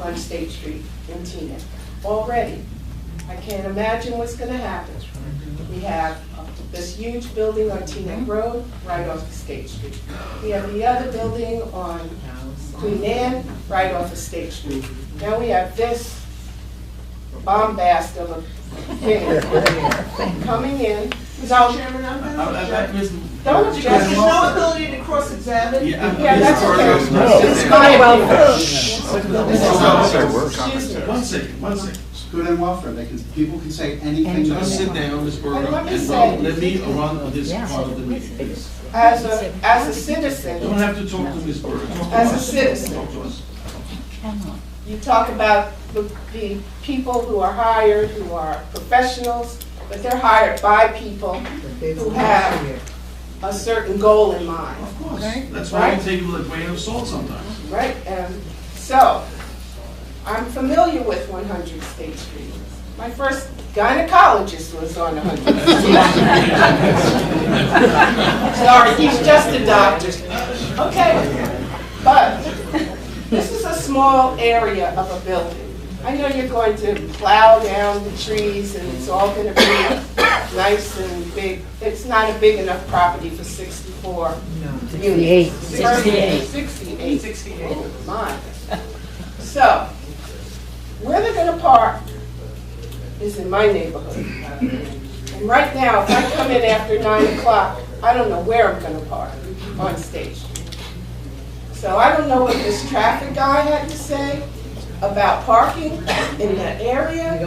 [SPEAKER 16] on State Street in Teaneck. Already, I can't imagine what's going to happen. We have this huge building on Teaneck Road, right off of State Street. We have the other building on Queen Anne, right off of State Street. Now we have this bombast of a thing coming in.
[SPEAKER 7] Mr. Chairman, I'm going to object.
[SPEAKER 16] Don't object.
[SPEAKER 7] There's no ability to cross-examine.
[SPEAKER 16] Yeah, that's okay.
[SPEAKER 1] No.
[SPEAKER 16] It's my welfare.
[SPEAKER 1] Excuse me. One second.
[SPEAKER 6] Good and welfare, people can say anything.
[SPEAKER 1] Just sit down, Ms. Berger,
[SPEAKER 16] Let me
[SPEAKER 1] and
[SPEAKER 16] say-
[SPEAKER 1] let me run this part of the meeting, please.
[SPEAKER 16] As a
[SPEAKER 1] You don't
[SPEAKER 16] citizen,
[SPEAKER 1] have to talk to Ms. Berger. Talk to
[SPEAKER 16] As a
[SPEAKER 1] us.
[SPEAKER 16] citizen.
[SPEAKER 1] Talk to us.
[SPEAKER 16] you talk about the people who are hired, who are professionals, but they're hired by people who have a certain goal in mind.
[SPEAKER 1] Of course. That's why
[SPEAKER 16] Right?
[SPEAKER 1] we take it with a grain of salt sometimes.
[SPEAKER 16] Right, so, I'm familiar with 100 State Street. My first gynecologist was on 100 State Street. Sorry, he's just a doctor. Okay, but this is a small area of a building. I know you're going to plow down the trees and it's all going to be nice and big. It's not a big enough property for 64 units.
[SPEAKER 11] 68.
[SPEAKER 16] 68. Oh, my. So, where they're going to park is in my neighborhood. And right now, if I come in after 9 o'clock, I don't know where I'm going to park on State Street. So I don't know what this traffic guy had to say about parking in that area.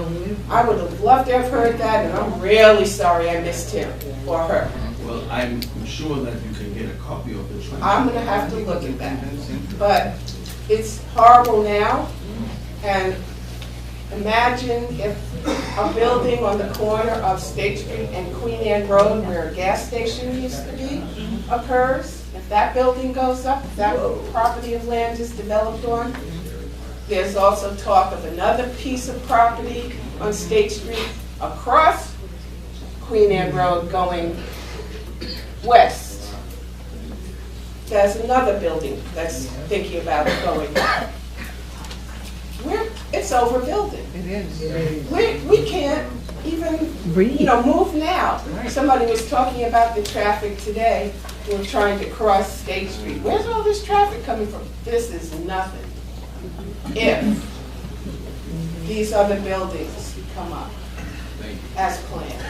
[SPEAKER 16] I would have loved to have heard that, and I'm really sorry I missed him or her.
[SPEAKER 1] Well, I'm sure that you can get a copy of the transcript.
[SPEAKER 16] I'm going to have to look at that. But it's horrible now, and imagine if a building on the corner of State Street and Queen Anne Road, where a gas station used to be, occurs. If that building goes up, if that property of land is developed on. There's also talk of another piece of property on State Street across Queen Anne Road going west. there's another building that's thinking about going. It's overbuilding.
[SPEAKER 11] It is.
[SPEAKER 16] We can't even, move now. Somebody was talking about the traffic today. We're trying to cross State Street. Where's all this traffic coming from? This is nothing. If these other buildings come up as planned.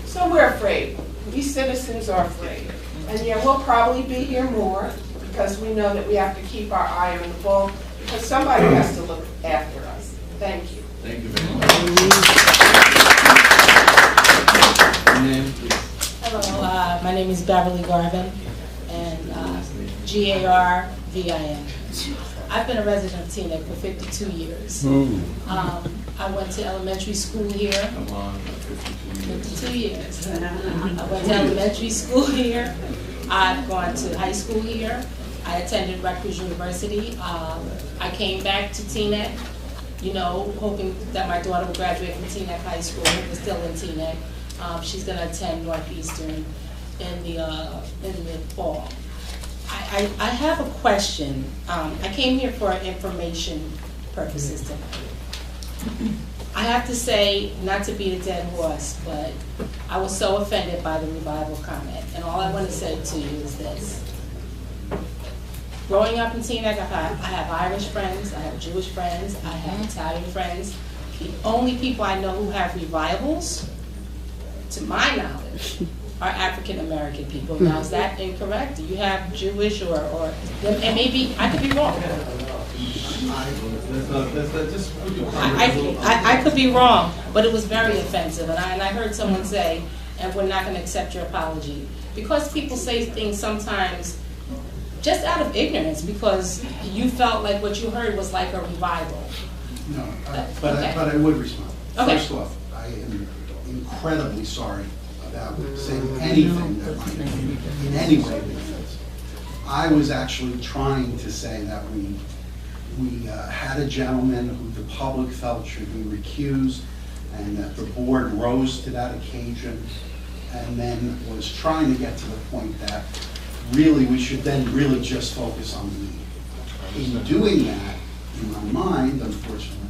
[SPEAKER 16] So we're afraid. We citizens are afraid. And yeah, we'll probably be here more because we know that we have to keep our eye on the ball because somebody has to look after us. Thank you.
[SPEAKER 1] Thank you very much. Your name, please.
[SPEAKER 17] Hello, my name is Beverly Garvin, and Garvin. I've been a resident of Teaneck for 52 years. I went to elementary school here.
[SPEAKER 1] Come on,
[SPEAKER 17] 52 years. I went to elementary school here. I've gone to high school here. I attended Rutgers University. I came back to Teaneck, hoping that my daughter would graduate from Teaneck High School. We're still in Teaneck. She's going to attend Northeastern in the fall. I have a question. I came here for information purposes tonight. I have to say, not to beat a dead horse, but I was so offended by the revival comment. And all I want to say to you is this. Growing up in Teaneck, I have Irish friends, I have Jewish friends, I have Italian friends. The only people I know who have revivals, to my knowledge, are African American people. Now, is that incorrect? Do you have Jewish or and maybe I could be wrong. I could be wrong, but it was very offensive, and I heard someone say, and we're not going to accept your apology. Because people say things sometimes just out of ignorance, because you felt like what you heard was like a revival.
[SPEAKER 6] No, but I would respond.
[SPEAKER 17] Okay.
[SPEAKER 6] First off, I am incredibly sorry about saying anything that might in any way be offensive. I was actually trying to say that we had a gentleman who the public felt should be recused, and that the board rose to that occasion, and then was trying to get to the point that really we should then really just focus on the meeting. In doing that, in my mind, unfortunately,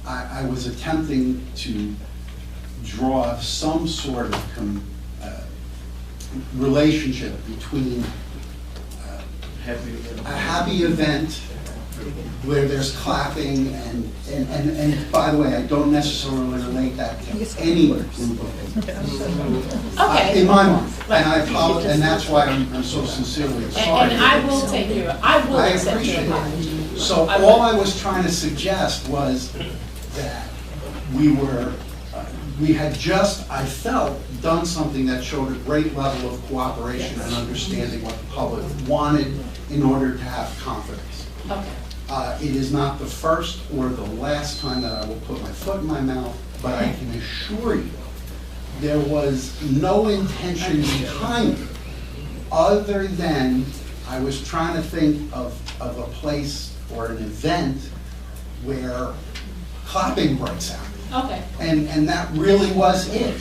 [SPEAKER 6] I was attempting to draw some sort of relationship between a happy event where there's clapping and by the way, I don't necessarily relate that to any group of people. In my mind. And I apologize, and that's why I'm so sincerely sorry.
[SPEAKER 17] And I will take your, I will accept your apology.
[SPEAKER 6] So all I was trying to suggest was that we had just, I felt, done something that showed a great level of cooperation and understanding what the public wanted in order to have confidence.
[SPEAKER 17] Okay.
[SPEAKER 6] It is not the first or the last time that I will put my foot in my mouth, but I can assure you there was no intention behind it other than I was trying to think of a place or an event where clapping breaks out.
[SPEAKER 17] Okay.
[SPEAKER 6] And that really was it.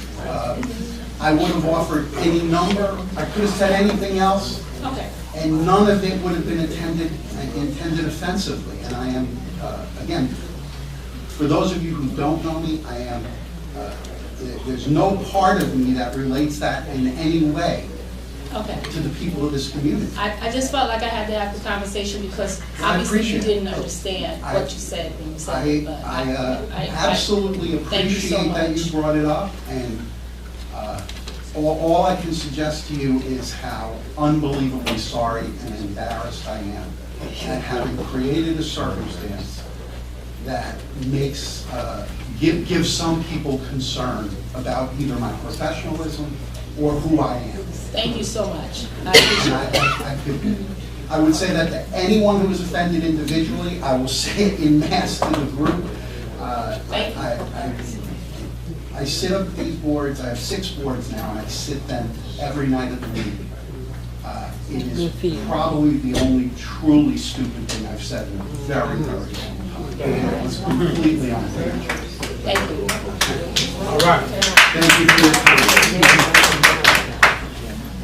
[SPEAKER 6] I would have offered any number. I could have said anything else.
[SPEAKER 17] Okay.
[SPEAKER 6] And none of it would have been intended offensively. And I am, again, for those of you who don't know me, I am, there's no part of me that relates that in any way to the people of this community.
[SPEAKER 17] I just felt like I had to have the conversation because obviously you didn't understand what you said when you said it. But
[SPEAKER 6] I absolutely appreciate that you brought it up, and all I can suggest to you is how unbelievably sorry and embarrassed I am at having created a circumstance that makes, gives some people concern about either my professionalism or who I am.
[SPEAKER 17] Thank you so much. I appreciate it.
[SPEAKER 6] I would say that to anyone who was offended individually, I will say it in mass to the group. I sit up at these boards, I have 6 boards now, and I sit them every night of the week. It is probably the only truly stupid thing I've said in a very, very long time. And it was completely unfair.
[SPEAKER 17] Thank you.
[SPEAKER 6] All right. Thank you for your time.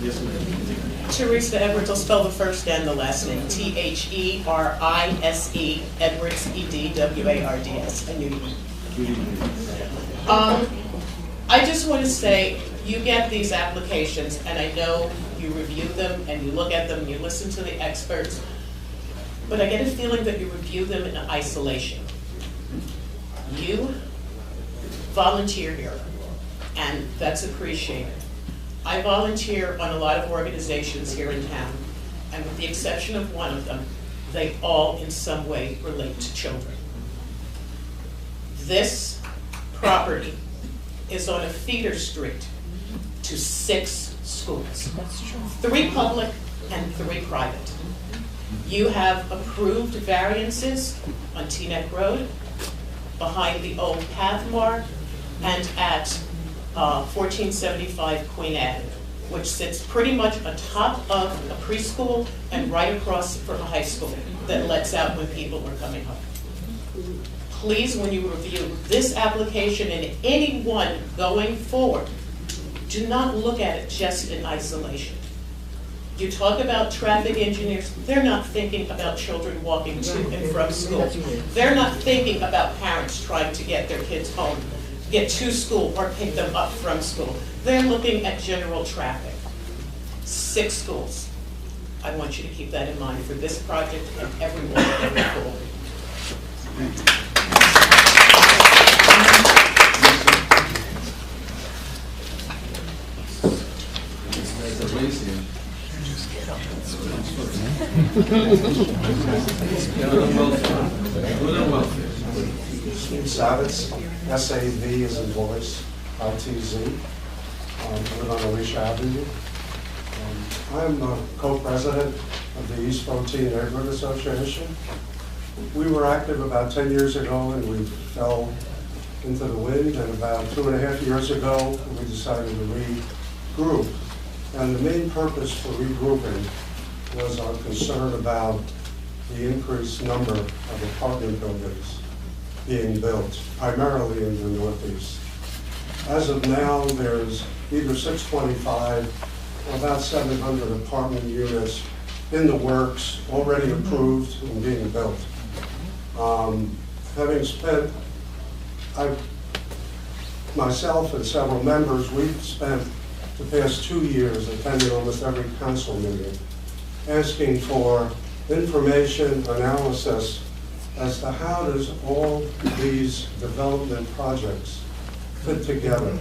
[SPEAKER 1] Yes, ma'am.
[SPEAKER 18] Teresa Edwards. I'll spell the first and the last name. T-H-E-R-I-S-E, Edwards, E-D-W-A-R-D-S. I knew you. I just want to say, you get these applications, and I know you review them, and you look at them, and you listen to the experts, but I get a feeling that you review them in isolation. You volunteer here, and that's appreciated. I volunteer on a lot of organizations here in town, and with the exception of one of them, they all in some way relate to children. This property is on a feeder street to 6 schools. That's true. 3 public and 3 private. You have approved variances on Teaneck Road, behind the old Pathmark, and at 1475 Queen Avenue, which sits pretty much atop of a preschool and right across from a high school that lets out when people are coming home. Please, when you review this application and any one going forward, do not look at it just in isolation. You talk about traffic engineers, they're not thinking about children walking to and from school. They're not thinking about parents trying to get their kids home, get to school, or pick them up from school. They're looking at general traffic. 6 schools. I want you to keep that in mind for this project and everyone going forward.
[SPEAKER 1] There's a race here. Good&Welfare.
[SPEAKER 19] Steve Savitz, S-A-V as in voice, I-T-Z. Live on Alicia Avenue. I'm a co-president of the East 14 Neighborhood Association. We were active about 10 years ago and we fell into the wind, and about 2.5 years ago we decided to regroup. And the main purpose for regrouping was our concern about the increased number of apartment buildings being built, primarily in the Northeast. As of now, there's either 625 or about 700 apartment units in the works, already approved and being built. Having spent, myself and several members, we've spent the past 2 years attending almost every council meeting, asking for information, analysis as to how does all these development projects fit together.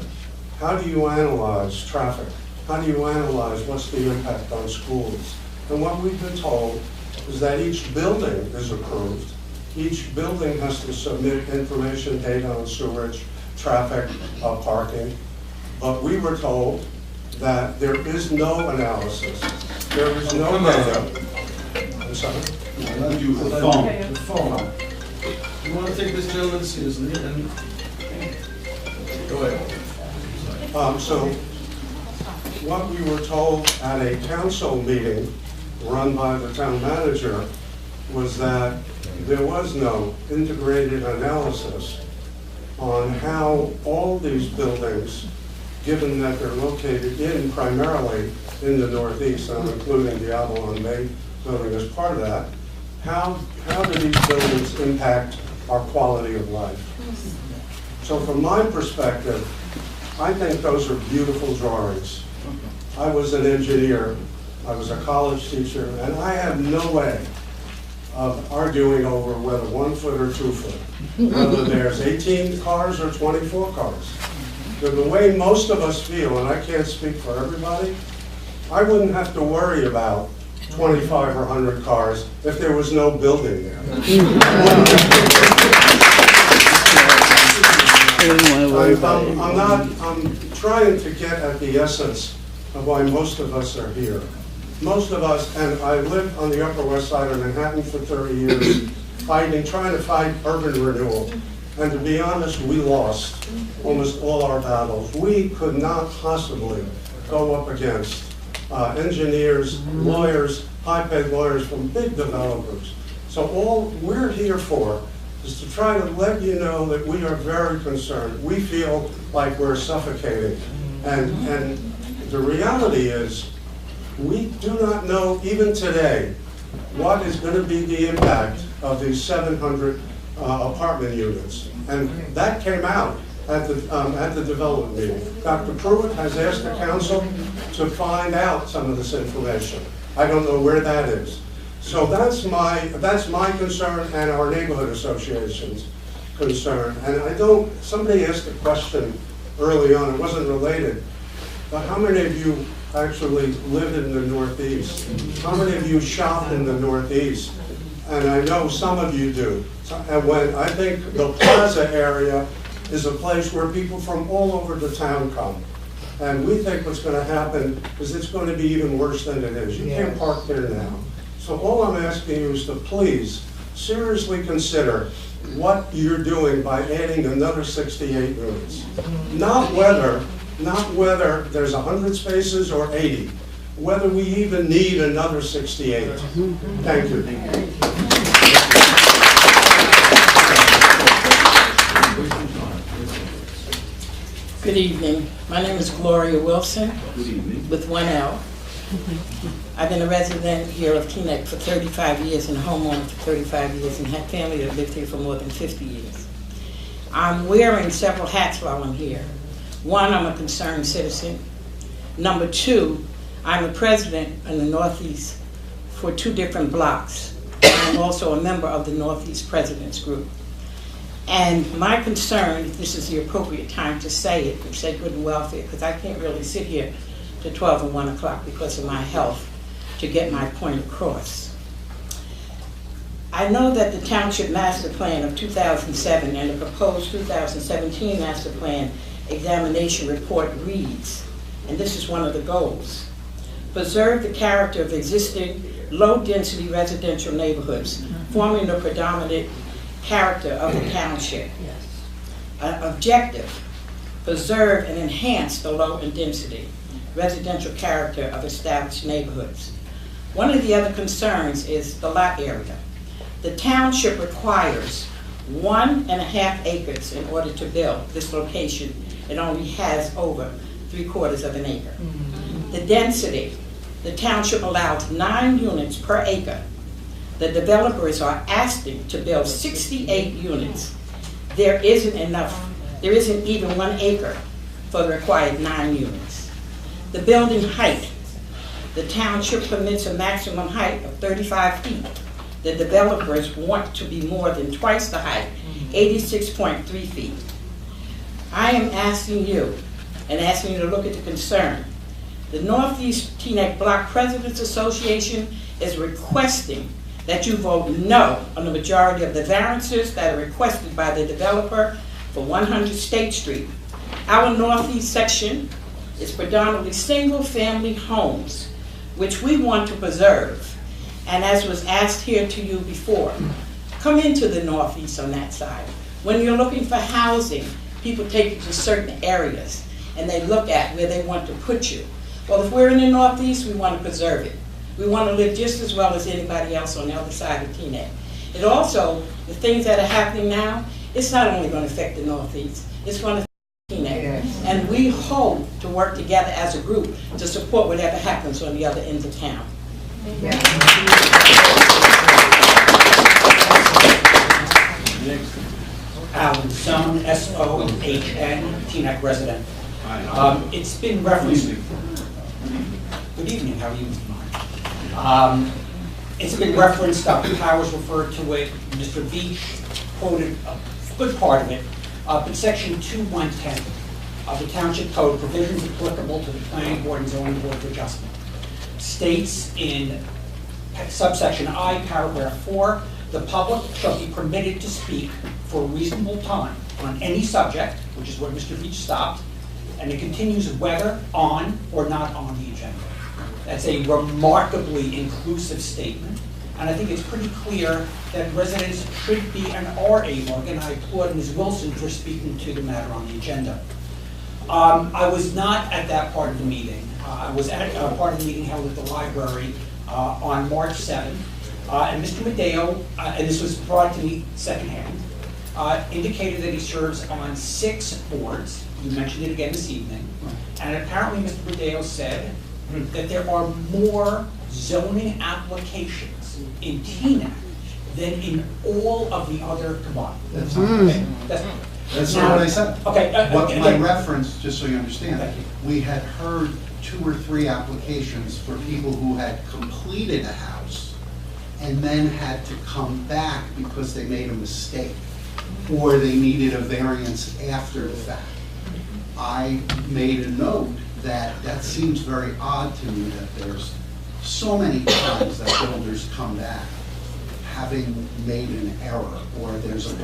[SPEAKER 19] How do you analyze traffic? How do you analyze what's the impact on schools? And what we've been told is that each building is approved. Each building has to submit information, data on sewerage, traffic, parking. But we were told that there is no analysis. There is no data. I'm sorry?
[SPEAKER 1] The phone. You want to take this gentleman seriously? And go ahead.
[SPEAKER 19] So what we were told at a council meeting run by the town manager was that there was no integrated analysis on how all these buildings, given that they're located primarily in the Northeast, I'm including the Avalon Bay building as part of that, how do these buildings impact our quality of life? So from my perspective, I think those are beautiful drawings. I was an engineer, I was a college teacher, and I have no way of arguing over whether 1 foot or 2 foot, whether there's 18 cars or 24 cars. The way most of us feel, and I can't speak for everybody, I wouldn't have to worry about 25 or 100 cars if there was no building there. I'm trying to get at the essence of why most of us are here. Most of us, and I lived on the Upper West Side of Manhattan for 30 years, trying to fight urban renewal. And to be honest, we lost almost all our battles. We could not possibly go up against engineers, lawyers, high-paid lawyers from big developers. So all we're here for is to try to let you know that we are very concerned. We feel like we're suffocating. And the reality is, We do not know, even today, what is going to be the impact of these 700 apartment units. And that came out at the development meeting. Dr. Pruitt has asked the council to find out some of this information. I don't know where that is. So that's my concern and our neighborhood association's concern. And somebody asked a question early on, it wasn't related, but how many of you actually live in the Northeast? How many of you shop in the Northeast? And I know some of you do. And when I think the Plaza area is a place where people from all over the town come. And we think what's going to happen is it's going to be even worse than it is. You can't park there now. So all I'm asking you is to please seriously consider what you're doing by adding another 68 units. Not whether there's 100 spaces or 80, whether we even need another 68. Thank you.
[SPEAKER 11] Good evening. My name is Gloria Wilson.
[SPEAKER 1] Good evening.
[SPEAKER 11] With one L. I've been a resident here of Teaneck for 35 years and a homeowner for 35 years and had family that lived here for more than 50 years. I'm wearing several hats while I'm here. One, I'm a concerned citizen. Number two, I'm a president in the Northeast for 2 different blocks. I'm also a member of the Northeast President's Group. And my concern, if this is the appropriate time to say it, and say Good and Welfare, because I can't really sit here to 12 and 1 o'clock because of my health to get my point across. I know that the Township Master Plan of 2007 and the proposed 2017 Master Plan examination report reads, and this is one of the goals, preserve the character of existing low-density residential neighborhoods, forming the predominant character of the township. Objective, preserve and enhance the low and density residential character of established neighborhoods. One of the other concerns is the lot area. The township requires 1.5 acres in order to build this location. It only has over 3/4 of an acre. The density, the township allows 9 units per acre. The developers are asking to build 68 units. There isn't even 1 acre for the required 9 units. The building height, the township permits a maximum height of 35 feet. The developers want to be more than twice the height, 86.3 feet. I am asking you, and asking you to look at the concern. The Northeast Teaneck Block Presidents Association is requesting that you vote no on the majority of the variances that are requested by the developer for 100 State Street. Our Northeast section is predominantly single-family homes, which we want to preserve. And as was asked here to you before, come into the Northeast on that side. When you're looking for housing, people take you to certain areas and they look at where they want to put you. Well, if we're in the Northeast, we want to preserve it. We want to live just as well as anybody else on the other side of Teaneck. It also, the things that are happening now, it's not only going to affect the Northeast, it's going to affect Teaneck. And we hope to work together as a group to support whatever happens on the other ends of town.
[SPEAKER 20] Alan Sohn, S-O-H-N, Teaneck resident. It's been referenced. Good evening, how are you, Mr. Martin? It's been referenced, Dr. Powers referred to it, Mr. Veach quoted a good part of it, but section 2110 of the Township Code, provisions applicable to the Planning Board and Zoning Board of Adjustment, states in subsection I, paragraph 4, the public shall be permitted to speak for a reasonable time on any subject, which is where Mr. Veach stopped, and it continues whether on or not on the agenda. That's a remarkably inclusive statement, and I think it's pretty clear that residents should be and are able, again, I applaud Ms. Wilson for speaking to the matter on the agenda. I was not at that part of the meeting. I was at part of the meeting held at the library on March 7th, and Mr. Medeo, and this was brought to me secondhand, indicated that he serves on 6 boards. You mentioned it again this evening. And apparently Mr. Medeo said that there are more zoning applications in Teaneck than in all of the other combined.
[SPEAKER 6] That's not what I said. That's not what I said.
[SPEAKER 20] Okay.
[SPEAKER 6] What my reference, just so you understand, we had heard 2 or 3 applications for people who had completed a house and then had to come back because they made a mistake or they needed a variance after the fact. I made a note that seems very odd to me that there's so many times that builders come back having made an error, or there's a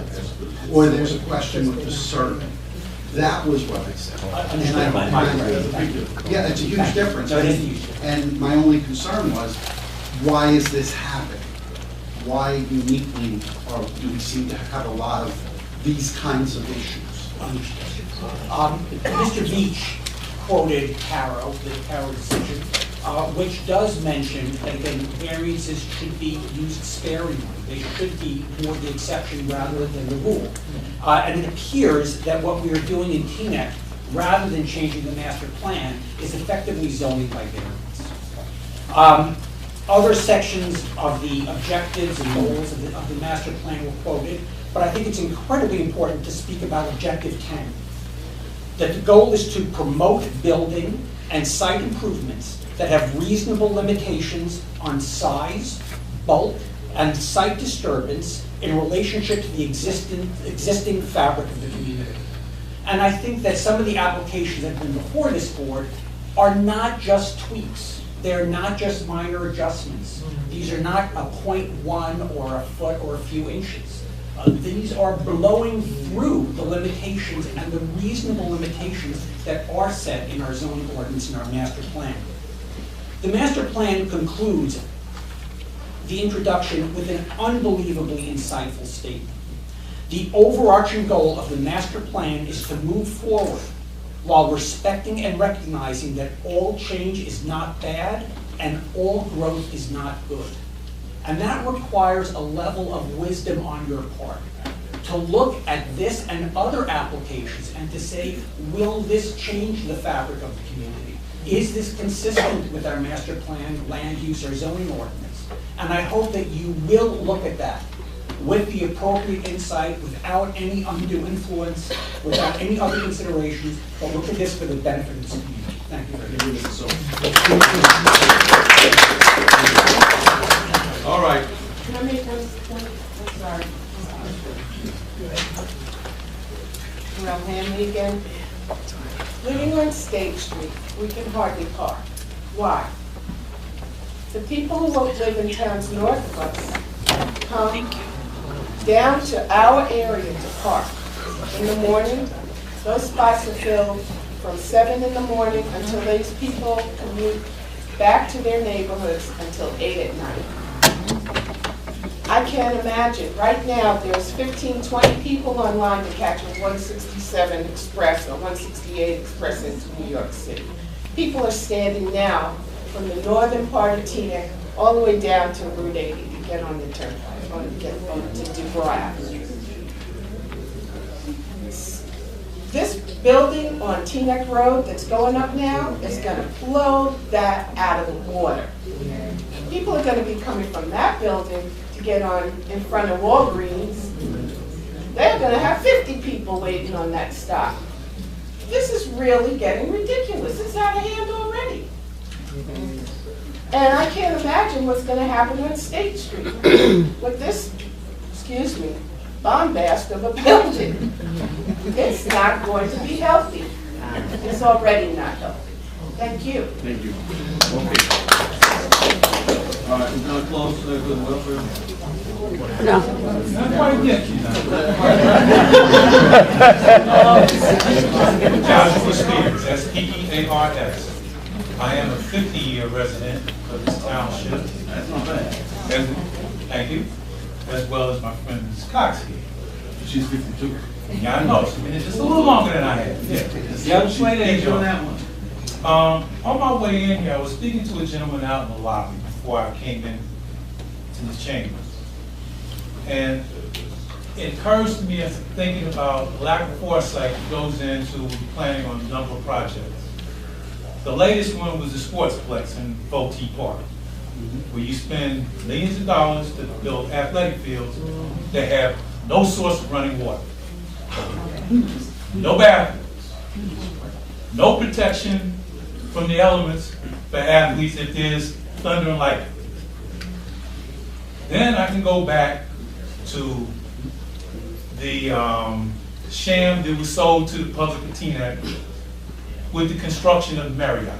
[SPEAKER 6] question with the survey. That was what I said. Yeah, it's a huge difference. And my only concern was, why is this happening? Why uniquely, or do we seem to have a lot of these kinds of issues?
[SPEAKER 20] Mr. Beach quoted Caro, the Caro decision, which does mention that, again, variances should be used sparingly. They should be more the exception rather than the rule. And it appears that what we are doing in Teaneck, rather than changing the master plan, is effectively zoning by variance. Other sections of the objectives and goals of the master plan were quoted, but I think it's incredibly important to speak about Objective 10. That the goal is to promote building and site improvements that have reasonable limitations on size, bulk, and site disturbance in relationship to the existing fabric of the community. And I think that some of the applications that have been before this board are not just tweaks. They're not just minor adjustments. These are not a 0.1 or a foot or a few inches. These are blowing through the limitations and the reasonable limitations that are set in our zoning ordinance and our master plan. The master plan concludes the introduction with an unbelievably insightful statement. The overarching goal of the master plan is to move forward while respecting and recognizing that all change is not bad and all growth is not good. And that requires a level of wisdom on your part to look at this and other applications and to say, will this change the fabric of the community? Is this consistent with our master plan, land use, or zoning ordinance? And I hope that you will look at that with the appropriate insight, without any undue influence, without any other considerations, but look at this for the benefit of this community. Thank you very much.
[SPEAKER 1] All right.
[SPEAKER 16] Can I make one point? I'm sorry. Around Hamley again. Living on State Street, we can hardly park. Why? The people who live in towns north of us come down to our area to park. In the morning, those spots are filled from 7 in the morning until these people commute back to their neighborhoods until 8 at night. I can't imagine. Right now, there's 15, 20 people online to catch a 167 Express or 168 Express into New York City. People are standing now from the northern part of Teaneck all the way down to Route 80 to get on the turnpike, to get to DuBois Avenue. This building on Teaneck Road that's going up now is going to blow that out of the water. People are going to be coming from that building to get on in front of Walgreens. They're going to have 50 people waiting on that stop. This is really getting ridiculous. It's out of hand already. And I can't imagine what's going to happen on State Street with this, excuse me, bombast of a building. It's not going to be healthy. It's already not healthy. Thank you.
[SPEAKER 1] Thank you. Okay. All right, we're going to close Good&Welfare.
[SPEAKER 21] No.
[SPEAKER 1] Not quite yet.
[SPEAKER 22] Joshua Spears, S-P-E-A-R-S. I am a 50-year resident of this township.
[SPEAKER 1] That's not bad.
[SPEAKER 22] Thank you. As well as my friend Ms. Cox here.
[SPEAKER 1] She's 52.
[SPEAKER 22] Yeah, I know. She's been here just a little longer than I have.
[SPEAKER 1] Yeah, explain that one.
[SPEAKER 22] On my way in here, I was speaking to a gentleman out in the lobby before I came in to the chambers. And it occurs to me as I'm thinking about lack of foresight that goes into planning on a number of projects. The latest one was the Sportsplex in Voltee Park, where you spend millions of dollars to build athletic fields that have no source of running water, no bathrooms, no protection from the elements for athletes if there's thunder and lightning. Then I can go back to the sham that was sold to the public of Teaneck with the construction of Marriott,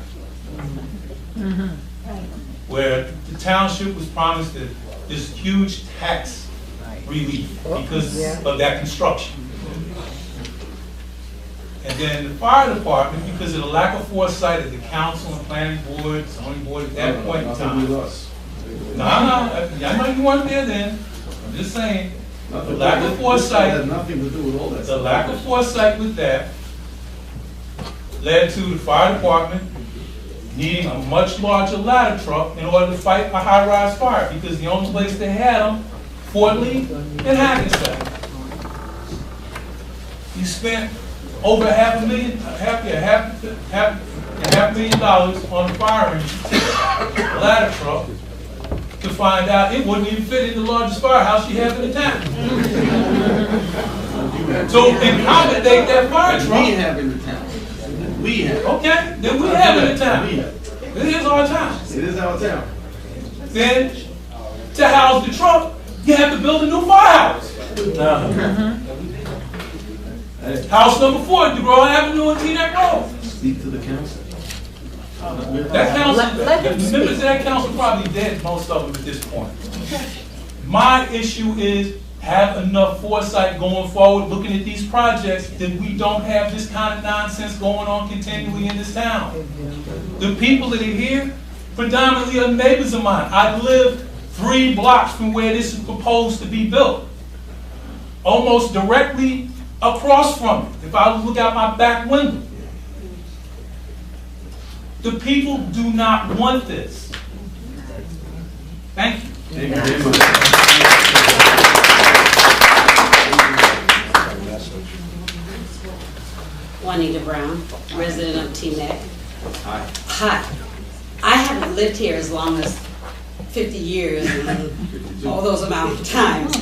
[SPEAKER 22] where the township was promised this huge tax relief because of that construction. And then the fire department, because of the lack of foresight of the council and planning board, zoning board at that point in time. No, I know you weren't there then. I'm just saying, the lack of foresight.
[SPEAKER 1] Had nothing to do with all that.
[SPEAKER 22] The lack of foresight with that led to the fire department needing a much larger ladder truck in order to fight a high-rise fire, because the only place they had them, Fort Lee and Hackensack. You spent over $500,000 on a fire engine, a ladder truck, to find out it wouldn't even fit in the largest firehouse you have in the town. So accommodate that fire truck.
[SPEAKER 1] We have in the town. We have.
[SPEAKER 22] Okay, then we have in the town. It is our town.
[SPEAKER 1] It is our town.
[SPEAKER 22] Then, to house the truck, you have to build a new firehouse. House number 4, DeGraw Avenue and Teaneck Road.
[SPEAKER 1] Speak to the council.
[SPEAKER 22] That council, the members of that council probably dead, most of them at this point. My issue is have enough foresight going forward, looking at these projects, that we don't have this kind of nonsense going on continually in this town. The people that are here predominantly are neighbors of mine. I live 3 blocks from where this is proposed to be built, almost directly across from it, if I look out my back window. The people do not want this. Thank you.
[SPEAKER 4] Juanita Brown, resident of Teaneck. Hi. I haven't lived here as long as 50 years and all those amount of times.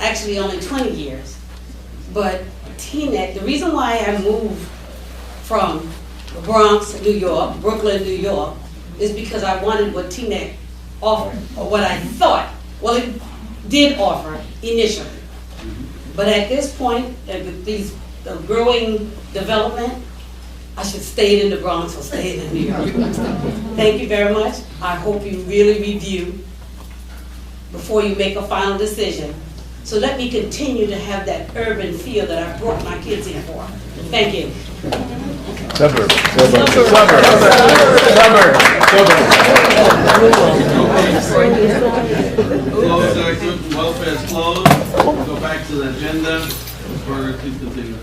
[SPEAKER 4] Actually only 20 years. But Teaneck, the reason why I moved from the Bronx, New York, Brooklyn, New York, is because I wanted what Teaneck offered, or what I thought, well, it did offer initially. But at this point, with these growing development, I should stay in the Bronx or stay in New York. Thank you very much. I hope you really review before you make a final decision. So let me continue to have that urban feel that I brought my kids in for. Thank you.
[SPEAKER 9] Suburb.
[SPEAKER 1] Close, Good Welfare is closed. We'll go back to the agenda. Please continue.